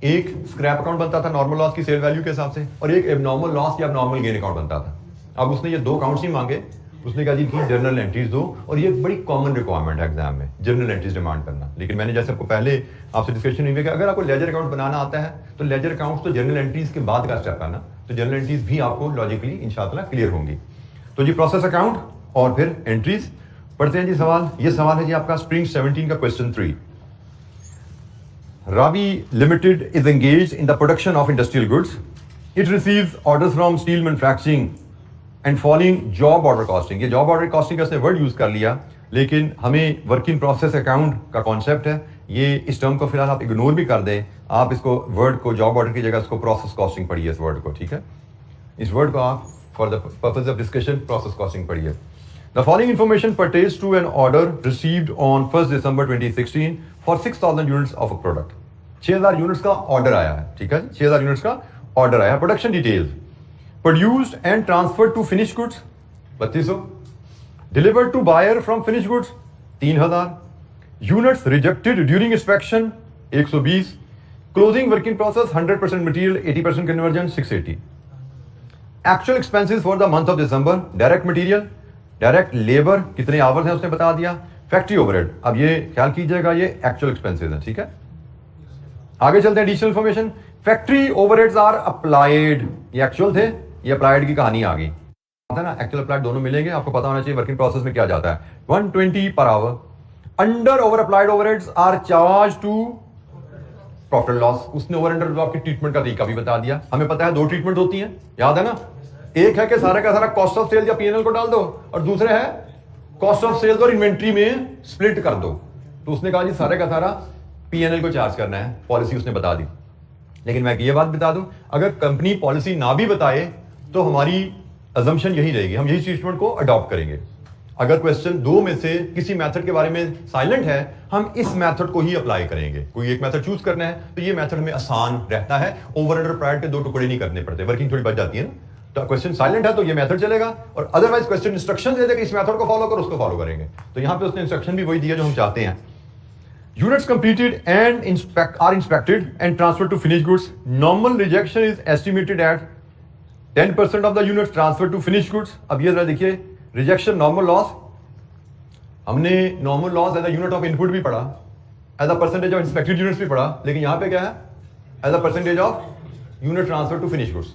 एक स्क्रैप अकाउंट बनता था नॉर्मल लॉस की सेल वैल्यू के हिसाब से, और एक एबनॉर्मल लॉस या एबनॉर्मल गेन अकाउंट बनता था। अब उसने ये 2 अकाउंट्स नहीं मांगे, उसने कहा जी जर्नल एंट्रीज दो, और ये बड़ी कॉमन रिक्वायरमेंट है एग्जाम में, जर्नल एंट्रीज डिमांड करना। लेकिन मैंने जैसे आपको पहले आपसे डिस्कशन हुई कि अगर आपको लेजर अकाउंट बनाना आता है तो लेजर अकाउंट्स तो जर्नल एंट्रीज के बाद का स्टेप है ना, तो जर्नल एंट्रीज भी आपको लॉजिकली इंशाल्लाह क्लियर होंगी। तो जी प्रोसेस अकाउंट और फिर एंट्रीज पढ़ते हैं जी। सवाल, ये सवाल है जी आपका स्प्रिंग 17 का question 3। Ravi Limited is engaged in the production of industrial goods. It receives orders from steel manufacturing and following job order costing. ये job order costing का उसने वर्ड यूज कर लिया, लेकिन हमें वर्क इन प्रोसेस अकाउंट का कॉन्सेप्ट है, ये इस टर्म को फिलहाल आप इग्नोर भी कर दें, आप इसको वर्ड को जॉब ऑर्डर की जगह इसको प्रोसेस कॉस्टिंग पढ़िए, इस वर्ड को, ठीक है। इस वर्ड को आप for the purpose of discussion process costing पढ़िए। The following information pertains to an order received on 1st December 2016 for 6,000 units of a product. 6,000 units का ऑर्डर आया है, ठीक है, 6,000 यूनिट्स का ऑर्डर आया है। Production details, produced and transferred to finish goods 3200, delivered to buyer from finish goods 3,000, units rejected during inspection 120, closing working process 100% material 80% conversion 680। Actual expenses for the month of December, direct material, direct labour कितने आवर्स हैं उसने बता दिया, फैक्ट्री ओवरहेड। अब ये ख्याल कीजिएगा ये एक्चुअल एक्सपेंसेस हैं, ठीक है। आगे चलते हैं, additional information, factory overheads are applied, ये एक्चुअल थे, ये अप्लाइड की कहानी आ गई है ना, एक्चुअल अप्लाइड दोनों मिलेंगे। आपको पता होना चाहिए वर्किंग प्रोसेस में क्या जाता है, 120 per hour. Under over applied overheads are charged to profit loss, उसने ओवर अंडर की ट्रीटमेंट का तरीका भी बता दिया। हमें पता है 2 ट्रीटमेंट होती है, याद है ना, एक है कि सारा का सारा कॉस्ट ऑफ सेल्स या पीएनएल को डाल दो, और दूसरे है कॉस्ट ऑफ सेल्स और इन्वेंट्री में स्प्लिट कर दो। तो उसने कहा जी सारे का सारा पीएनएल को चार्ज करना है, पॉलिसी उसने बता दी। लेकिन मैं ये बात बता दूं, अगर कंपनी पॉलिसी ना भी बताए तो हमारी अजम्पशन यही रहेगी, हम यही ट्रीटमेंट को अडॉप्ट करेंगे। अगर क्वेश्चन 2 में से किसी मेथड के बारे में साइलेंट है, हम इस मेथड को ही अप्लाई करेंगे। कोई एक मेथड चूज करना है तो ये मेथड हमें आसान रहता है, ओवर अंडर प्राइड के 2 टुकड़े नहीं करने पड़ते, वर्किंग थोड़ी बच जाती है ना। तो क्वेश्चन साइलेंट है तो ये मेथड चलेगा, और अदरवाइज क्वेश्चन इंस्ट्रक्शन दे देगा इस मेथड को फॉलो करो, उसको फॉलो करेंगे। तो यहां पे उसने इंस्ट्रक्शन भी वही दिया जो हम चाहते हैं। Units completed and are inspected and transfer to finish goods, normal rejection is estimated at 10% of the units transfer to finish goods. अब ये जरा देखिए, रिजेक्शन नॉर्मल लॉस, हमने normal loss as a unit of input भी पढ़ा, as a percentage of inspected units भी पढ़ा, लेकिन यहां पे क्या है, as a percentage of unit transfer to finish goods.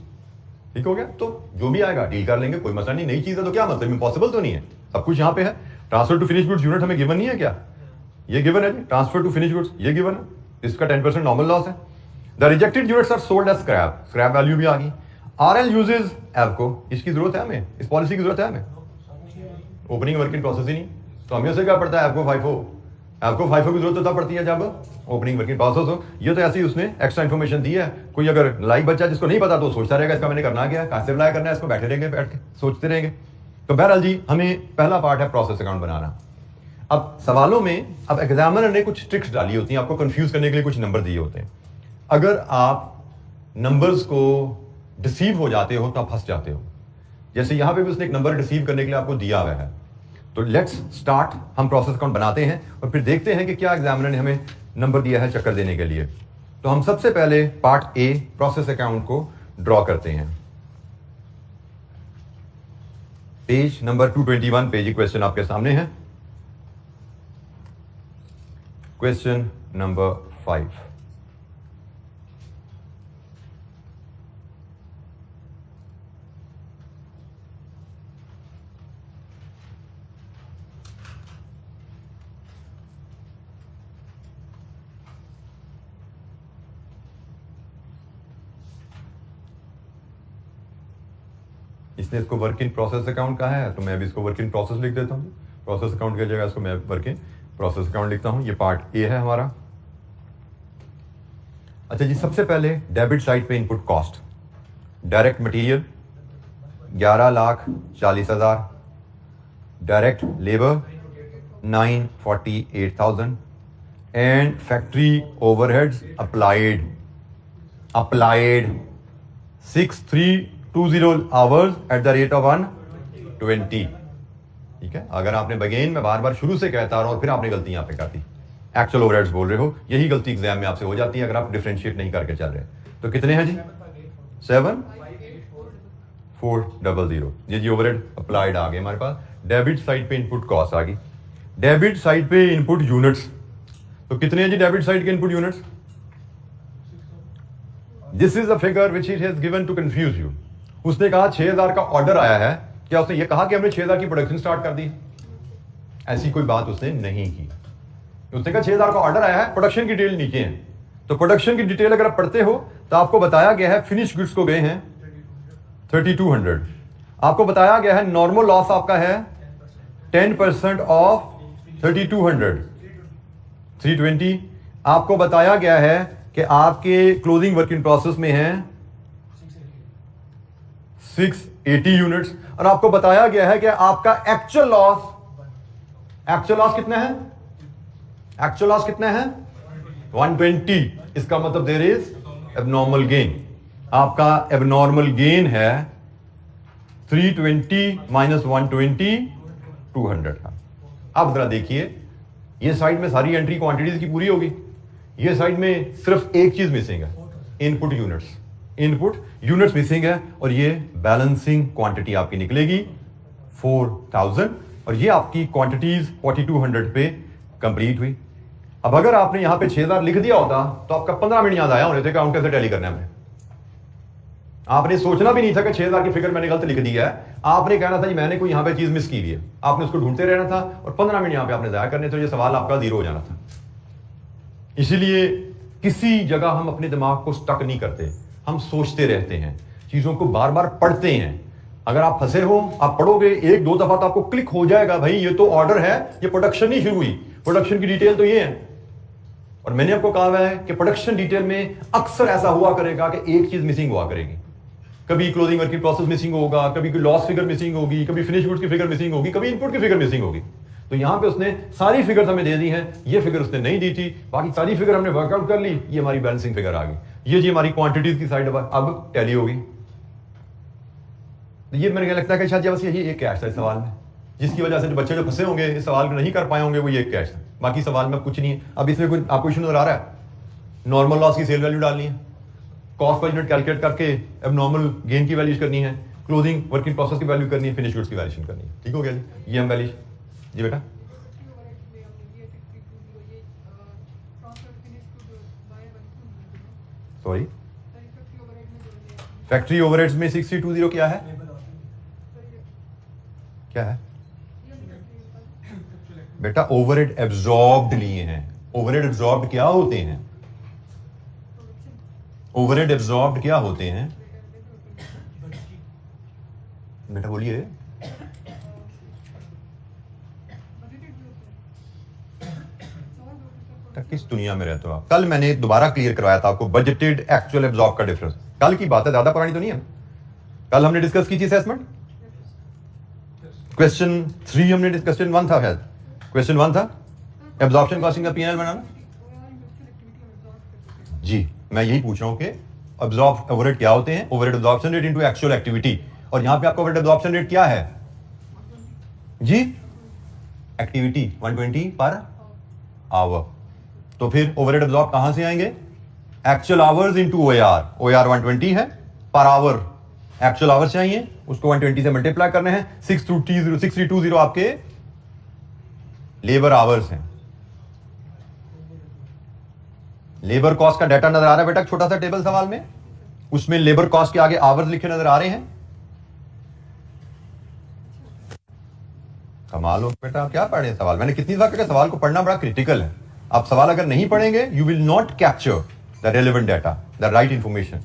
ठीक हो गया, तो जो भी आएगा डील कर लेंगे, कोई मसला नहीं। नई चीज है तो क्या मतलब, इम्पॉसिबल तो नहीं है, सब कुछ यहाँ पे है। Transfer to finish goods unit हमें गिवन नहीं है क्या, ये गिवन है जी, ट्रांसफर टू फिनिश गुड्स ये गिवन है, इसका 10% नॉर्मल लॉस है। The rejected units are sold as scrap, scrap value भी आ गई। आरएल यूजेस एवको, इसकी जरूरत है हमें, इस पॉलिसी की जरूरत है हमें, ओपनिंग वर्किंग प्रोसेस ही नहीं, तो हमें उसे क्या पड़ता है, एवको फाइफो। एवको फाइफो की जरूरत तब पड़ती है जब ओपनिंग वर्किंग प्रोसेस हो। ये तो ऐसे ही उसने एक्स्ट्रा इन्फॉर्मेशन दी है। कोई अगर लाइक बच्चा जिसको नहीं पता तो सोचता रहेगा इसका मैंने करना क्या है, कैसे अप्लाई करना है, इसको बैठे रहेंगे, बैठ के सोचते रहेंगे। तो बहरहाल जी, हमें पहला पार्ट है प्रोसेस अकाउंट बनाना। अब सवालों में अब एग्जामिनर ने कुछ ट्रिक्स डाली होती हैं, आपको कंफ्यूज करने के लिए कुछ नंबर दिए होते हैं। अगर आप नंबर्स को डिसीव हो जाते हो तो आप फंस जाते हो। जैसे यहां पे भी उसने एक नंबर डिसीव करने के लिए आपको दिया हुआ है। तो लेट्स स्टार्ट, हम प्रोसेस अकाउंट बनाते हैं और फिर देखते हैं कि क्या एग्जामिनर ने हमें नंबर दिया है चक्कर देने के लिए। तो हम सबसे पहले पार्ट ए प्रोसेस अकाउंट को ड्रॉ करते हैं। पेज नंबर 221 पेज क्वेश्चन आपके सामने है। क्वेश्चन नंबर 5, इसने इसको वर्क इन प्रोसेस अकाउंट कहा है, तो मैं भी इसको वर्क इन प्रोसेस लिख देता हूं। प्रोसेस अकाउंट की जगह इसको मैं वर्क इन प्रोसेस अकाउंट लिखता हूं। ये पार्ट ए है हमारा। अच्छा जी, सबसे पहले डेबिट साइड पे input cost, direct material 11,40,000, direct labour 948,000 and factory overheads applied 6320 hours at the rate of 120। ठीक है, अगर आपने बगेन में बार बार शुरू से कहता रहा और फिर आपने गलती यहां पे कर दी, एक्चुअल ओवरहेड्स बोल रहे हो, यही गलती एग्जाम में आपसे हो जाती है अगर आप डिफरेंशिएट नहीं करके चल रहे। तो कितने हैं जी, 7400। ये जी ओवरहेड अप्लाइड आ गए हमारे पास। डेबिट साइड पे इनपुट कॉस्ट आ गई, डेबिट साइड पे इनपुट यूनिट्स, तो कितने हैं जी डेबिट साइड के input units. This is a figure which it has given to confuse you. उसने कहा 6000 का ऑर्डर आया है, क्या उसने ये कहा कि हमने 6000 की प्रोडक्शन स्टार्ट कर दी? ऐसी कोई बात उसने नहीं की। उसने कहा 6000 का ऑर्डर आया है, प्रोडक्शन की डिटेल नीचे है। तो प्रोडक्शन की डिटेल अगर आप पढ़ते हो तो आपको बताया गया है फिनिश गुड्स को गए हैं 3200। आपको बताया गया है नॉर्मल लॉस आपका है 10% ऑफ 3200 320। आपको बताया गया है कि आपके क्लोजिंग वर्क इन प्रोसेस में है 680 यूनिट्स, और आपको बताया गया है कि आपका एक्चुअल लॉस कितना है, एक्चुअल लॉस कितना है 120। इसका मतलब देयर इज एबनॉर्मल गेन। आपका एबनॉर्मल गेन है 320 माइनस 120 200 का। अब जरा देखिए, ये साइड में सारी एंट्री क्वांटिटीज की पूरी होगी, ये साइड में सिर्फ एक चीज मिसिंग है, इनपुट यूनिट्स मिसिंग है, और ये बैलेंसिंग क्वांटिटी आपकी निकलेगी 4000, और ये आपकी क्वांटिटीज 4200 पे कंप्लीट हुई। अब अगर आपने यहां पे 6000 लिख दिया होता तो आपका 15 मिनट याद आया होने थे काउंटर से टैली करने में। आपने सोचना भी नहीं था कि 6000 की फिगर मैंने गलत लिख दी है, आपने कहना था जी मैंने कोई यहां पे चीज मिस की हुई है, आपने उसको ढूंढते रहना था और 15 मिनट यहां पे आपने जाया करने थे, ये सवाल आपका जीरो हो जाना था। इसीलिए किसी जगह हम अपने दिमाग को स्टक नहीं करते, हम सोचते रहते हैं, चीजों को बार बार पढ़ते हैं। अगर आप फंसे हो, आप पढ़ोगे एक दो दफा तो आपको क्लिक हो जाएगा, भाई ये तो ऑर्डर है, ये प्रोडक्शन नहीं शुरू हुई, प्रोडक्शन की डिटेल तो ये है। और मैंने आपको कहा हुआ है कि प्रोडक्शन डिटेल में अक्सर ऐसा हुआ करेगा कि एक चीज मिसिंग हुआ करेगी, कभी क्लोजिंग वर्क की प्रोसेस मिसिंग होगा, कभी कोई लॉस फिगर मिसिंग होगी, कभी फिनिश गुड्स की फिगर मिसिंग होगी, कभी इनपुट की फिगर मिसिंग होगी। तो यहां पे उसने सारी फिगर हमें दे दी हैं, ये फिगर उसने नहीं दी थी, बाकी सारी फिगर हमने वर्कआउट कर ली, ये हमारी बैलेंसिंग फिगर आ गई, ये जी हमारी क्वांटिटीज की साइड अब टैली होगी। तो ये मेरे को लगता है कि शायद बस यही एक कैच था इस सवाल में, जिसकी वजह से जो बच्चे जो फंसे होंगे इस सवाल को नहीं कर पाए होंगे, वो ये एक कैच था। बाकी सवाल में कुछ नहीं है। अब इसमें कोई आपको इशू नजर आ रहा है, नॉर्मल लॉस की सेल वैल्यू डालनी है, कॉस्ट पर यूनिट कैलकुलेट करके एबनॉर्मल गेन की वैल्यूज करनी है, क्लोजिंग वर्क इन प्रोसेस की वैल्यू करनी है, फिनिश गुड्स की वैल्यूएशन करनी है। ठीक हो गया जी, ये हम वैल्यूज जी बेटा सॉरी फैक्ट्री ओवरहेड्स में 6320 क्या है? क्या है बेटा? ओवरहेड एब्जॉर्ब्ड लिए हैं। ओवरहेड एब्जॉर्ब्ड क्या होते हैं? ओवरहेड एब्जॉर्ब्ड क्या होते हैं बेटा? बोलिए। किस दुनिया में रहते हो आप? कल मैंने दोबारा क्लियर करवाया था आपको बजटेड एक्चुअल एब्जॉर्ब का डिफरेंस। कल की बात है, ज्यादा पुरानी तो नहीं है। कल हमने डिस्कस की थी असेसमेंट। क्वेश्चन 3 हमने क्वेश्चन 1 था शायद। क्वेश्चन 1 था एब्जॉर्प्शन कॉस्टिंग का पीएनएल बनाना। जी मैं यही पूछ रहा हूं कि एब्जॉर्ब ओवरहेड क्या होते हैं? Overhead absorption rate into actual activity. और यहां पे आपका ओवरहेड एब्जॉर्प्शन रेट क्या है जी? Activity 120 per our. तो फिर ओवरहेड एब्जॉर्ब कहां से आएंगे? Actual hours into OR. OR 120 है, पर आवर एक्चुअल आवर्स चाहिए, उसको 120 से मल्टीप्लाई करने हैं। 6320 आपके लेबर आवर्स हैं। लेबर कॉस्ट का डाटा नजर आ रहा है बेटा? छोटा सा टेबल सवाल में, उसमें लेबर कॉस्ट के आगे आवर्स लिखे नजर आ रहे हैं। कमाल हो बेटा, आप क्या पढ़े सवाल? मैंने कितनी बार कहा सवाल को पढ़ना बड़ा क्रिटिकल है। आप सवाल अगर नहीं पढ़ेंगे you will not capture the relevant data, the right information.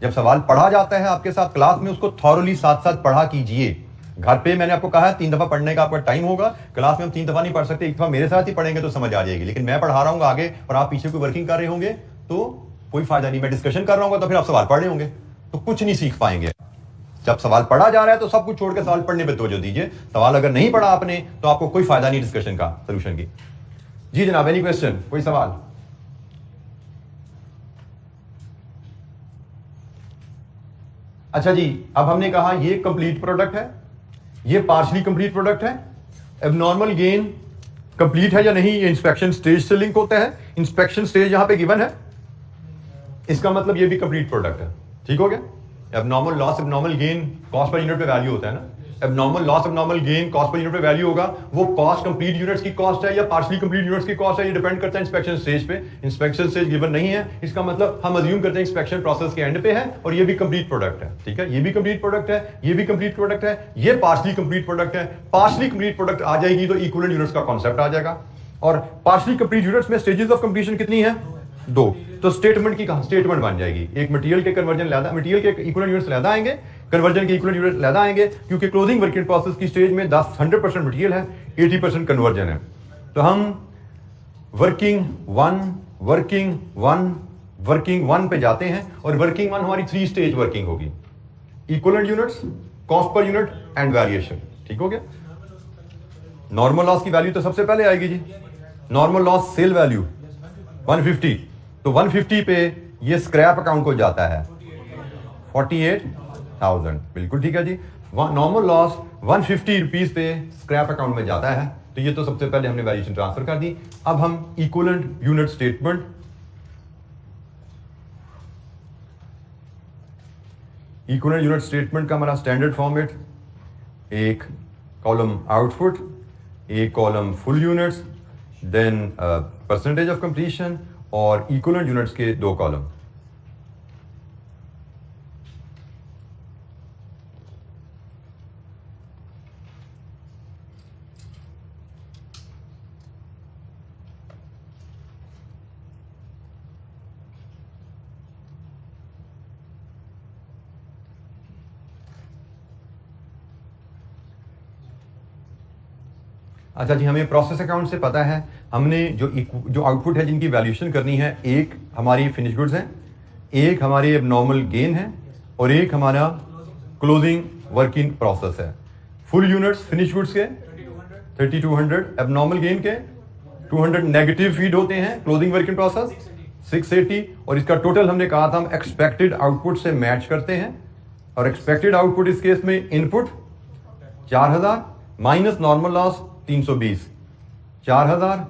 जब सवाल पढ़ा जाता है आपके साथ क्लास में, उसको थॉरली साथ साथ पढ़ा कीजिए। घर पे मैंने आपको कहा है 3 दफा पढ़ने का आपका टाइम होगा। क्लास में हम 3 दफा नहीं पढ़ सकते, 1 दफा मेरे साथ ही पढ़ेंगे तो समझ आ जाएगी। लेकिन मैं पढ़ा रहा हूँ आगे और आप पीछे कोई वर्किंग कर रहे होंगे तो कोई फायदा नहीं। मैं डिस्कशन कर रहा हूँ तो फिर आप सवाल पढ़ रहे होंगे तो कुछ नहीं सीख पाएंगे। जब सवाल पढ़ा जा रहा है तो सब कुछ छोड़ के सवाल पढ़ने पे तवज्जो दीजिए। सवाल अगर नहीं पढ़ा आपने तो आपको कोई फायदा नहीं डिस्कशन का, सोल्यूशन की। जी जनाब, एनी क्वेश्चन? कोई सवाल? अच्छा जी, अब हमने कहा ये कंप्लीट प्रोडक्ट है, ये पार्शली कंप्लीट प्रोडक्ट है। एबनॉर्मल गेन कंप्लीट है या नहीं, ये इंस्पेक्शन स्टेज से लिंक होता है। इंस्पेक्शन स्टेज यहां पे गिवन है, इसका मतलब ये भी कंप्लीट प्रोडक्ट है। ठीक हो गया? Abnormal loss, abnormal gain cost per unit पे वैल्यू होता है ना। Abnormal loss, abnormal gain cost per unit पे वैल्यू होगा। वो कॉस्ट कंप्लीट यूनिट्स की कॉस्ट है या पार्शली कंप्लीट यूनिट्स की कॉस्ट है, ये डिपेंड करता है इंस्पेक्शन स्टेज पे। इंस्पेक्शन स्टेज गिवन नहीं है, इसका मतलब हम अज्यूम करते हैं इंस्पेक्शन प्रोसेस के एंड पे है और ये भी कंप्लीट प्रोडक्ट है। ठीक है, ये भी कंप्लीट प्रोडक्ट है, ये भी कंप्लीट प्रोडक्ट है, ये पार्शली कंप्लीट प्रोडक्ट है। पार्शली कंप्लीट प्रोडक्ट आ जाएगी तो इक्विवेलेंट यूनिट्स का कॉन्सेप्ट आ जाएगा। और पार्शली कंप्लीट यूनिट्स में स्टेजेस ऑफ कंप्लीशन कितनी है? 2। तो स्टेटमेंट की कहां स्टेटमेंट बन जाएगी? एक मटेरियल के कन्वर्जन लैदा, मटेरियल के इक्विवेलेंट यूनिट्स लैदा आएंगे, कन्वर्जन के इक्विवेलेंट यूनिट्स लैदा आएंगे, क्योंकि क्लोजिंग वर्किंग प्रोसेस की स्टेज में 100% मटेरियल है, 80% कन्वर्जन है। तो हम वर्किंग 1 पे जाते हैं और वर्किंग 1 हमारी 3 स्टेज वर्किंग होगी। Equivalent units, cost per unit and variation. ठीक हो गया? नॉर्मल लॉस की वैल्यू तो सबसे पहले आएगी जी। नॉर्मल लॉस सेल वैल्यू 150, तो 150 पे ये स्क्रैप अकाउंट को जाता है 48,000। बिल्कुल ठीक है जी। नॉर्मल लॉस 150 रुपीज पे स्क्रैप अकाउंट में जाता है, तो ये तो सबसे पहले हमने वैल्यूएशन ट्रांसफर कर दी। अब हम equivalent unit statement, equivalent unit statement का हमारा स्टैंडर्ड फॉर्मेट, एक कॉलम आउटपुट, एक column full units, then percentage of completion और इक्विवेलेंट यूनिट्स के 2 कॉलम। अच्छा जी, हमें प्रोसेस अकाउंट से पता है हमने जो आउटपुट है जिनकी वैल्यूएशन करनी है, एक हमारी फिनिश गुड्स है, एक हमारी एबनॉर्मल गेन है और एक हमारा क्लोजिंग वर्किंग प्रोसेस है। फुल यूनिट्स फिनिश गुड्स के 3200, एबनॉर्मल गेन के 200 नेगेटिव फीड होते हैं, क्लोजिंग वर्किंग प्रोसेस 680, और इसका टोटल हमने कहा था हम एक्सपेक्टेड आउटपुट से मैच करते हैं। और एक्सपेक्टेड आउटपुट इस केस में input 4000 minus normal loss 320, 4000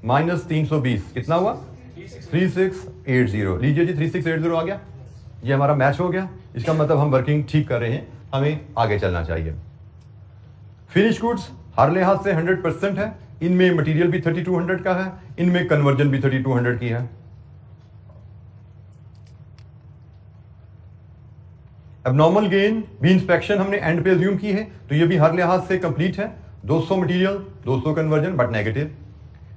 minus 320 कितना हुआ? 3680। लीजिए जी, 3680 आ गया, ये हमारा मैच हो गया। इसका मतलब हम वर्किंग ठीक कर रहे हैं, हमें आगे चलना चाहिए। फिनिश गुड्स हर लिहाज से 100% है, इनमें मटेरियल भी 3200 का है, इनमें कन्वर्जन भी 3200 की है। एबनॉर्मल गेन भी इंस्पेक्शन हमने एंड पे अज्यूम की है, तो ये भी हर लिहाज से कंप्लीट है। 200 material 200 conversion but negative.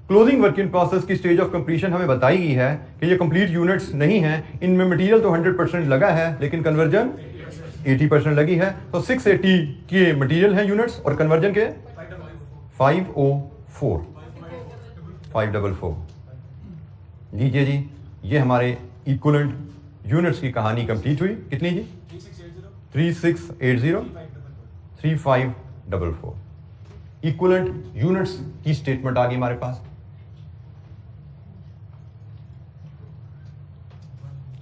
Closing work in process की स्टेज ऑफ कंप्लीशन हमें बताई गई है कि ये कंप्लीट यूनिट्स नहीं है, इनमें मटेरियल तो 100% लगा है लेकिन कन्वर्जन 80% लगी है। तो 680 के मटेरियल हैं यूनिट्स और कन्वर्जन के 504 लीजिए जी, ये हमारे इक्विवेलेंट यूनिट्स की कहानी कंप्लीट हुई। कितनी जी? 3680 3544 इक्विवेलेंट यूनिट्स की स्टेटमेंट आ गई हमारे पास।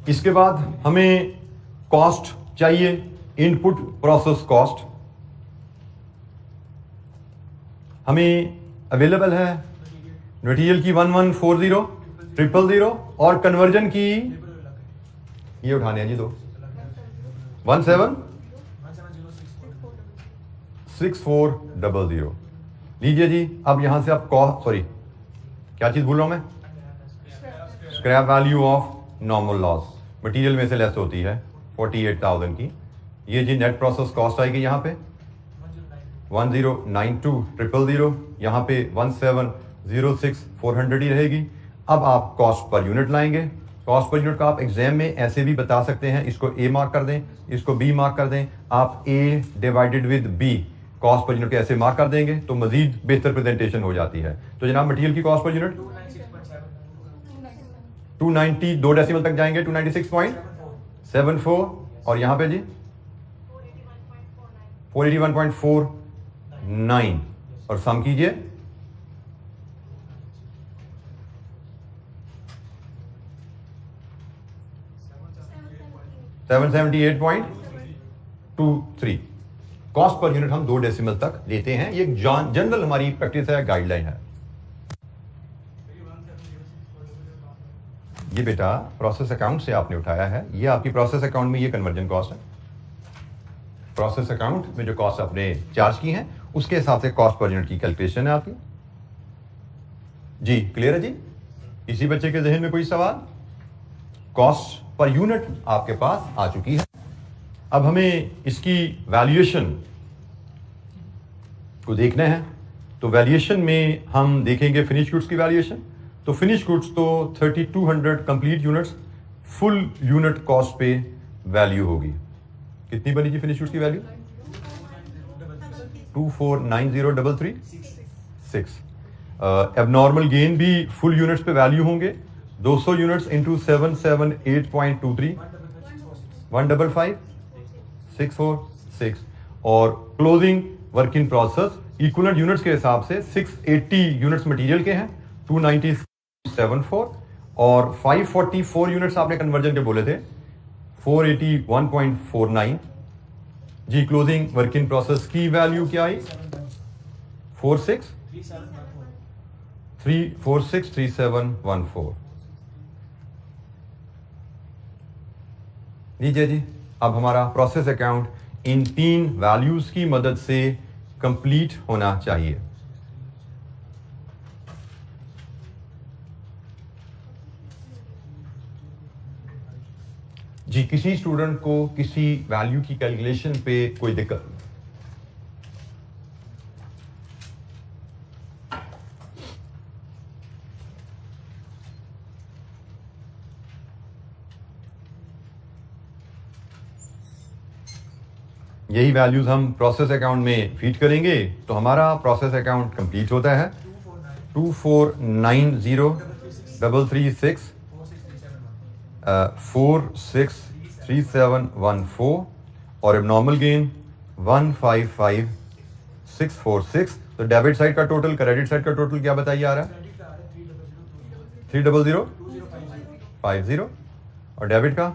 इसके बाद हमें कॉस्ट चाहिए, इनपुट प्रोसेस कॉस्ट हमें अवेलेबल है मटेरियल की 1140 000 और कन्वर्जन की ये उठाने हैं जी 176400। लीजिए जी, अब यहां से आप सॉरी क्या चीज भूल रहा हूं मैं? Scrap value of normal loss material में से लेस होती है 48,000 की। ये जी नेट प्रोसेस कॉस्ट आएगी यहाँ पे 1092,000, यहाँ पे 1706,400 ही रहेगी। अब आप कॉस्ट पर यूनिट लाएंगे। कॉस्ट पर यूनिट का आप एग्जाम में ऐसे भी बता सकते हैं, इसको ए मार्क कर दें, इसको बी मार्क कर दें। आप A divided with B cost per unit के ऐसे मार्क कर देंगे तो मजीद बेहतर प्रेजेंटेशन हो जाती है। तो जनाब मटेरियल की कॉस्ट पर यूनिट 290 दो डेसिमल तक जाएंगे 296.74 और यहाँ पे जी 481.49 और सम कीजिए 778.23। कॉस्ट पर यूनिट हम 2 डेसिमल तक लेते हैं। ये जनरल हमारी प्रैक्टिस है, गाइडलाइन है। ये बेटा प्रोसेस अकाउंट से आपने उठाया है, ये आपकी प्रोसेस अकाउंट में ये कन्वर्जन कॉस्ट है। प्रोसेस अकाउंट में जो कॉस्ट आपने चार्ज की है उसके हिसाब से कॉस्ट पर यूनिट की कैलकुलेशन है आपकी। जी क्लियर है जी? इसी बच्चे के जहन में कोई सवाल? कॉस्ट पर यूनिट आपके पास आ चुकी है। अब हमें इसकी वैल्यूएशन को देखना है। तो वैल्यूएशन में हम देखेंगे फिनिश गुड्स की वैल्यूएशन। तो फिनिश गुड्स तो 3200 complete units full unit cost पे वैल्यू होगी। कितनी बनी जी फिनिश गुड्स की वैल्यू? 2490,336। एबनॉर्मल गेन भी फुल यूनिट्स पे वैल्यू होंगे। 200 यूनिट्स इंटू 778.23 155,646 और closing work in process equivalent units के हिसाब से 680 यूनिट्स मटेरियल के हैं 290.74 और 544 यूनिट्स आपने कन्वर्जन के बोले थे 481.49। जी क्लोजिंग वर्क इन प्रोसेस की वैल्यू क्या आई? 463714। लीजिए जी, अब हमारा प्रोसेस अकाउंट इन 3 वैल्यूज की मदद से कंप्लीट होना चाहिए। जी किसी स्टूडेंट को किसी वैल्यू की कैलकुलेशन पे कोई दिक्कत? यही वैल्यूज हम प्रोसेस अकाउंट में फीड करेंगे तो हमारा प्रोसेस अकाउंट कंप्लीट होता है 2490,336 463714 और एबनॉर्मल गेन 155,646। तो डेबिट साइड का टोटल, क्रेडिट साइड का टोटल क्या बताइए आ रहा है? 30050 और डेबिट का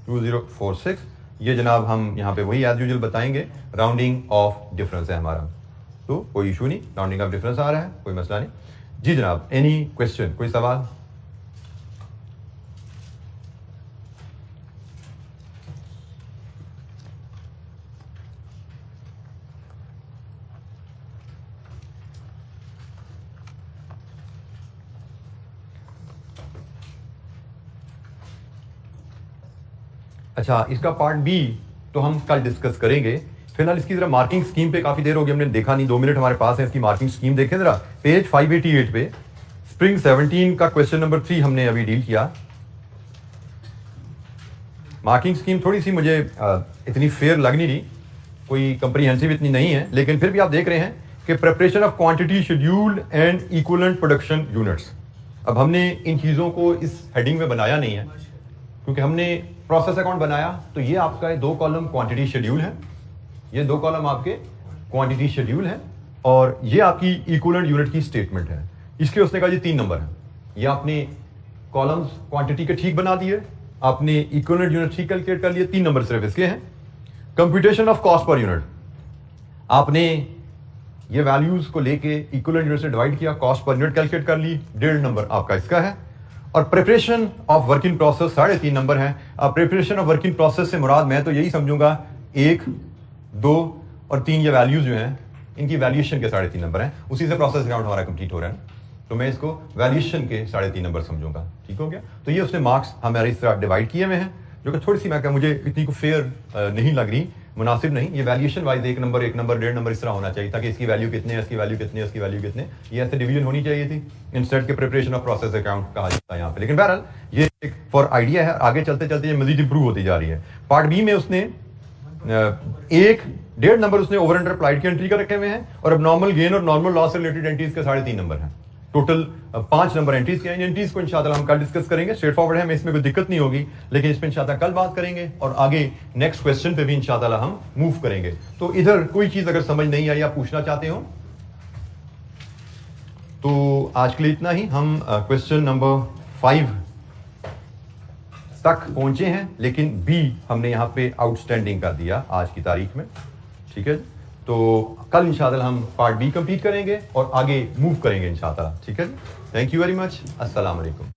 2046। ये जनाब हम यहाँ पे वही एज यूजुअल बताएंगे, राउंडिंग ऑफ डिफरेंस है हमारा, तो कोई इशू नहीं, राउंडिंग ऑफ डिफरेंस आ रहा है, कोई मसला नहीं। जी जनाब, एनी क्वेश्चन, कोई सवाल? अच्छा, इसका पार्ट बी तो हम कल डिस्कस करेंगे। फिलहाल इसकी जरा मार्किंग स्कीम पे काफी देर हो गई, हमने देखा नहीं, 2 मिनट हमारे पास है। इसकी मार्किंग स्कीम देखें जरा, पेज 588 पे स्प्रिंग 17 का क्वेश्चन नंबर 3 हमने अभी डील किया। मार्किंग स्कीम थोड़ी सी मुझे इतनी फेयर लग नहीं रही, कोई कंप्रीहेंसिव इतनी नहीं है, लेकिन फिर भी आप देख रहे हैं कि preparation of quantity scheduled and equivalent production units. अब हमने इन चीज़ों को इस हेडिंग में बनाया नहीं है, क्योंकि हमने प्रोसेस अकाउंट बनाया तो ये आपका 2 कॉलम क्वांटिटी शेड्यूल है, ये 2 कॉलम आपके क्वांटिटी शेड्यूल है, और ये आपकी इक्विवेलेंट यूनिट की स्टेटमेंट है। इसके उसने कहा जी 3 नंबर है। ये आपने कॉलम्स क्वांटिटी के ठीक बना दिए, आपने इक्विवेलेंट यूनिट ठीक कैलकुलेट कर लिए, 3 नंबर सिर्फ इसके हैं। Computation of cost per unit, आपने ये वैल्यूज को लेके इक्विवेलेंट यूनिट से डिवाइड किया, कॉस्ट पर यूनिट कैलकुलेट कर ली, 1.5 नंबर आपका इसका है। और preparation of work in process 3.5 number है। अब preparation of work in process से मुराद मैं तो यही समझूंगा 1, 2 और 3 ये वैल्यूज जो हैं इनकी वैल्यूएशन के 3.5 नंबर हैं, उसी से प्रोसेस अकाउंट हमारा कंप्लीट हो रहा है, तो मैं इसको वैल्यूएशन के 3.5 नंबर समझूंगा। ठीक हो गया? तो ये उसने मार्क्स हमारे इस तरह डिवाइड किए हुए हैं, जो कि थोड़ी सी मैं मुझे इतनी को फेयर नहीं लग रही, मुनासिब नहीं। ये वैल्यूएशन वाइज 1 नंबर 1.5 नंबर इस तरह होना चाहिए, ताकि इसकी वैल्यू कितने है, इसकी वैल्यू कितने, इसकी वैल्यू कितने, ये ऐसे डिवीजन होनी चाहिए थी, इंस्टेड के प्रिपरेशन ऑफ प्रोसेस अकाउंट कहा जाता है यहाँ पे। लेकिन बहरहाल ये एक फॉर आइडिया है, आगे चलते चलते ये मजीद इंप्रूव होती जा रही है। पार्ट बी में उसने 1.5 नंबर उसने ओवर अंडर अप्लाइड के एंट्री कर रखे हुए हैं, और अब नॉर्मल गेन और नॉर्मल लॉस से रिलेटेड एंट्रीज के 3.5 नंबर हैं। टोटल 5 नंबर एंट्रीज के हैं। इन एंट्रीज को इंशाल्लाह हम कल डिस्कस करेंगे, स्ट्रेट फॉरवर्ड है, हमें इसमें कोई दिक्कत नहीं होगी, लेकिन इस पर इंशाल्लाह कल बात करेंगे, और आगे नेक्स्ट क्वेश्चन पे भी इंशाल्लाह हम मूव करेंगे। तो इधर कोई चीज अगर समझ नहीं आई या पूछना चाहते हो तो आज के लिए इतना ही। हम क्वेश्चन नंबर 5 तक पहुंचे हैं, लेकिन बी हमने यहाँ पे आउटस्टैंडिंग कर दिया आज की तारीख में। ठीक है, तो कल इंशाल्लाह हम पार्ट बी कंप्लीट करेंगे और आगे मूव करेंगे इंशाल्लाह। ठीक है, थैंक यू वेरी मच, अस्सलाम वालेकुम।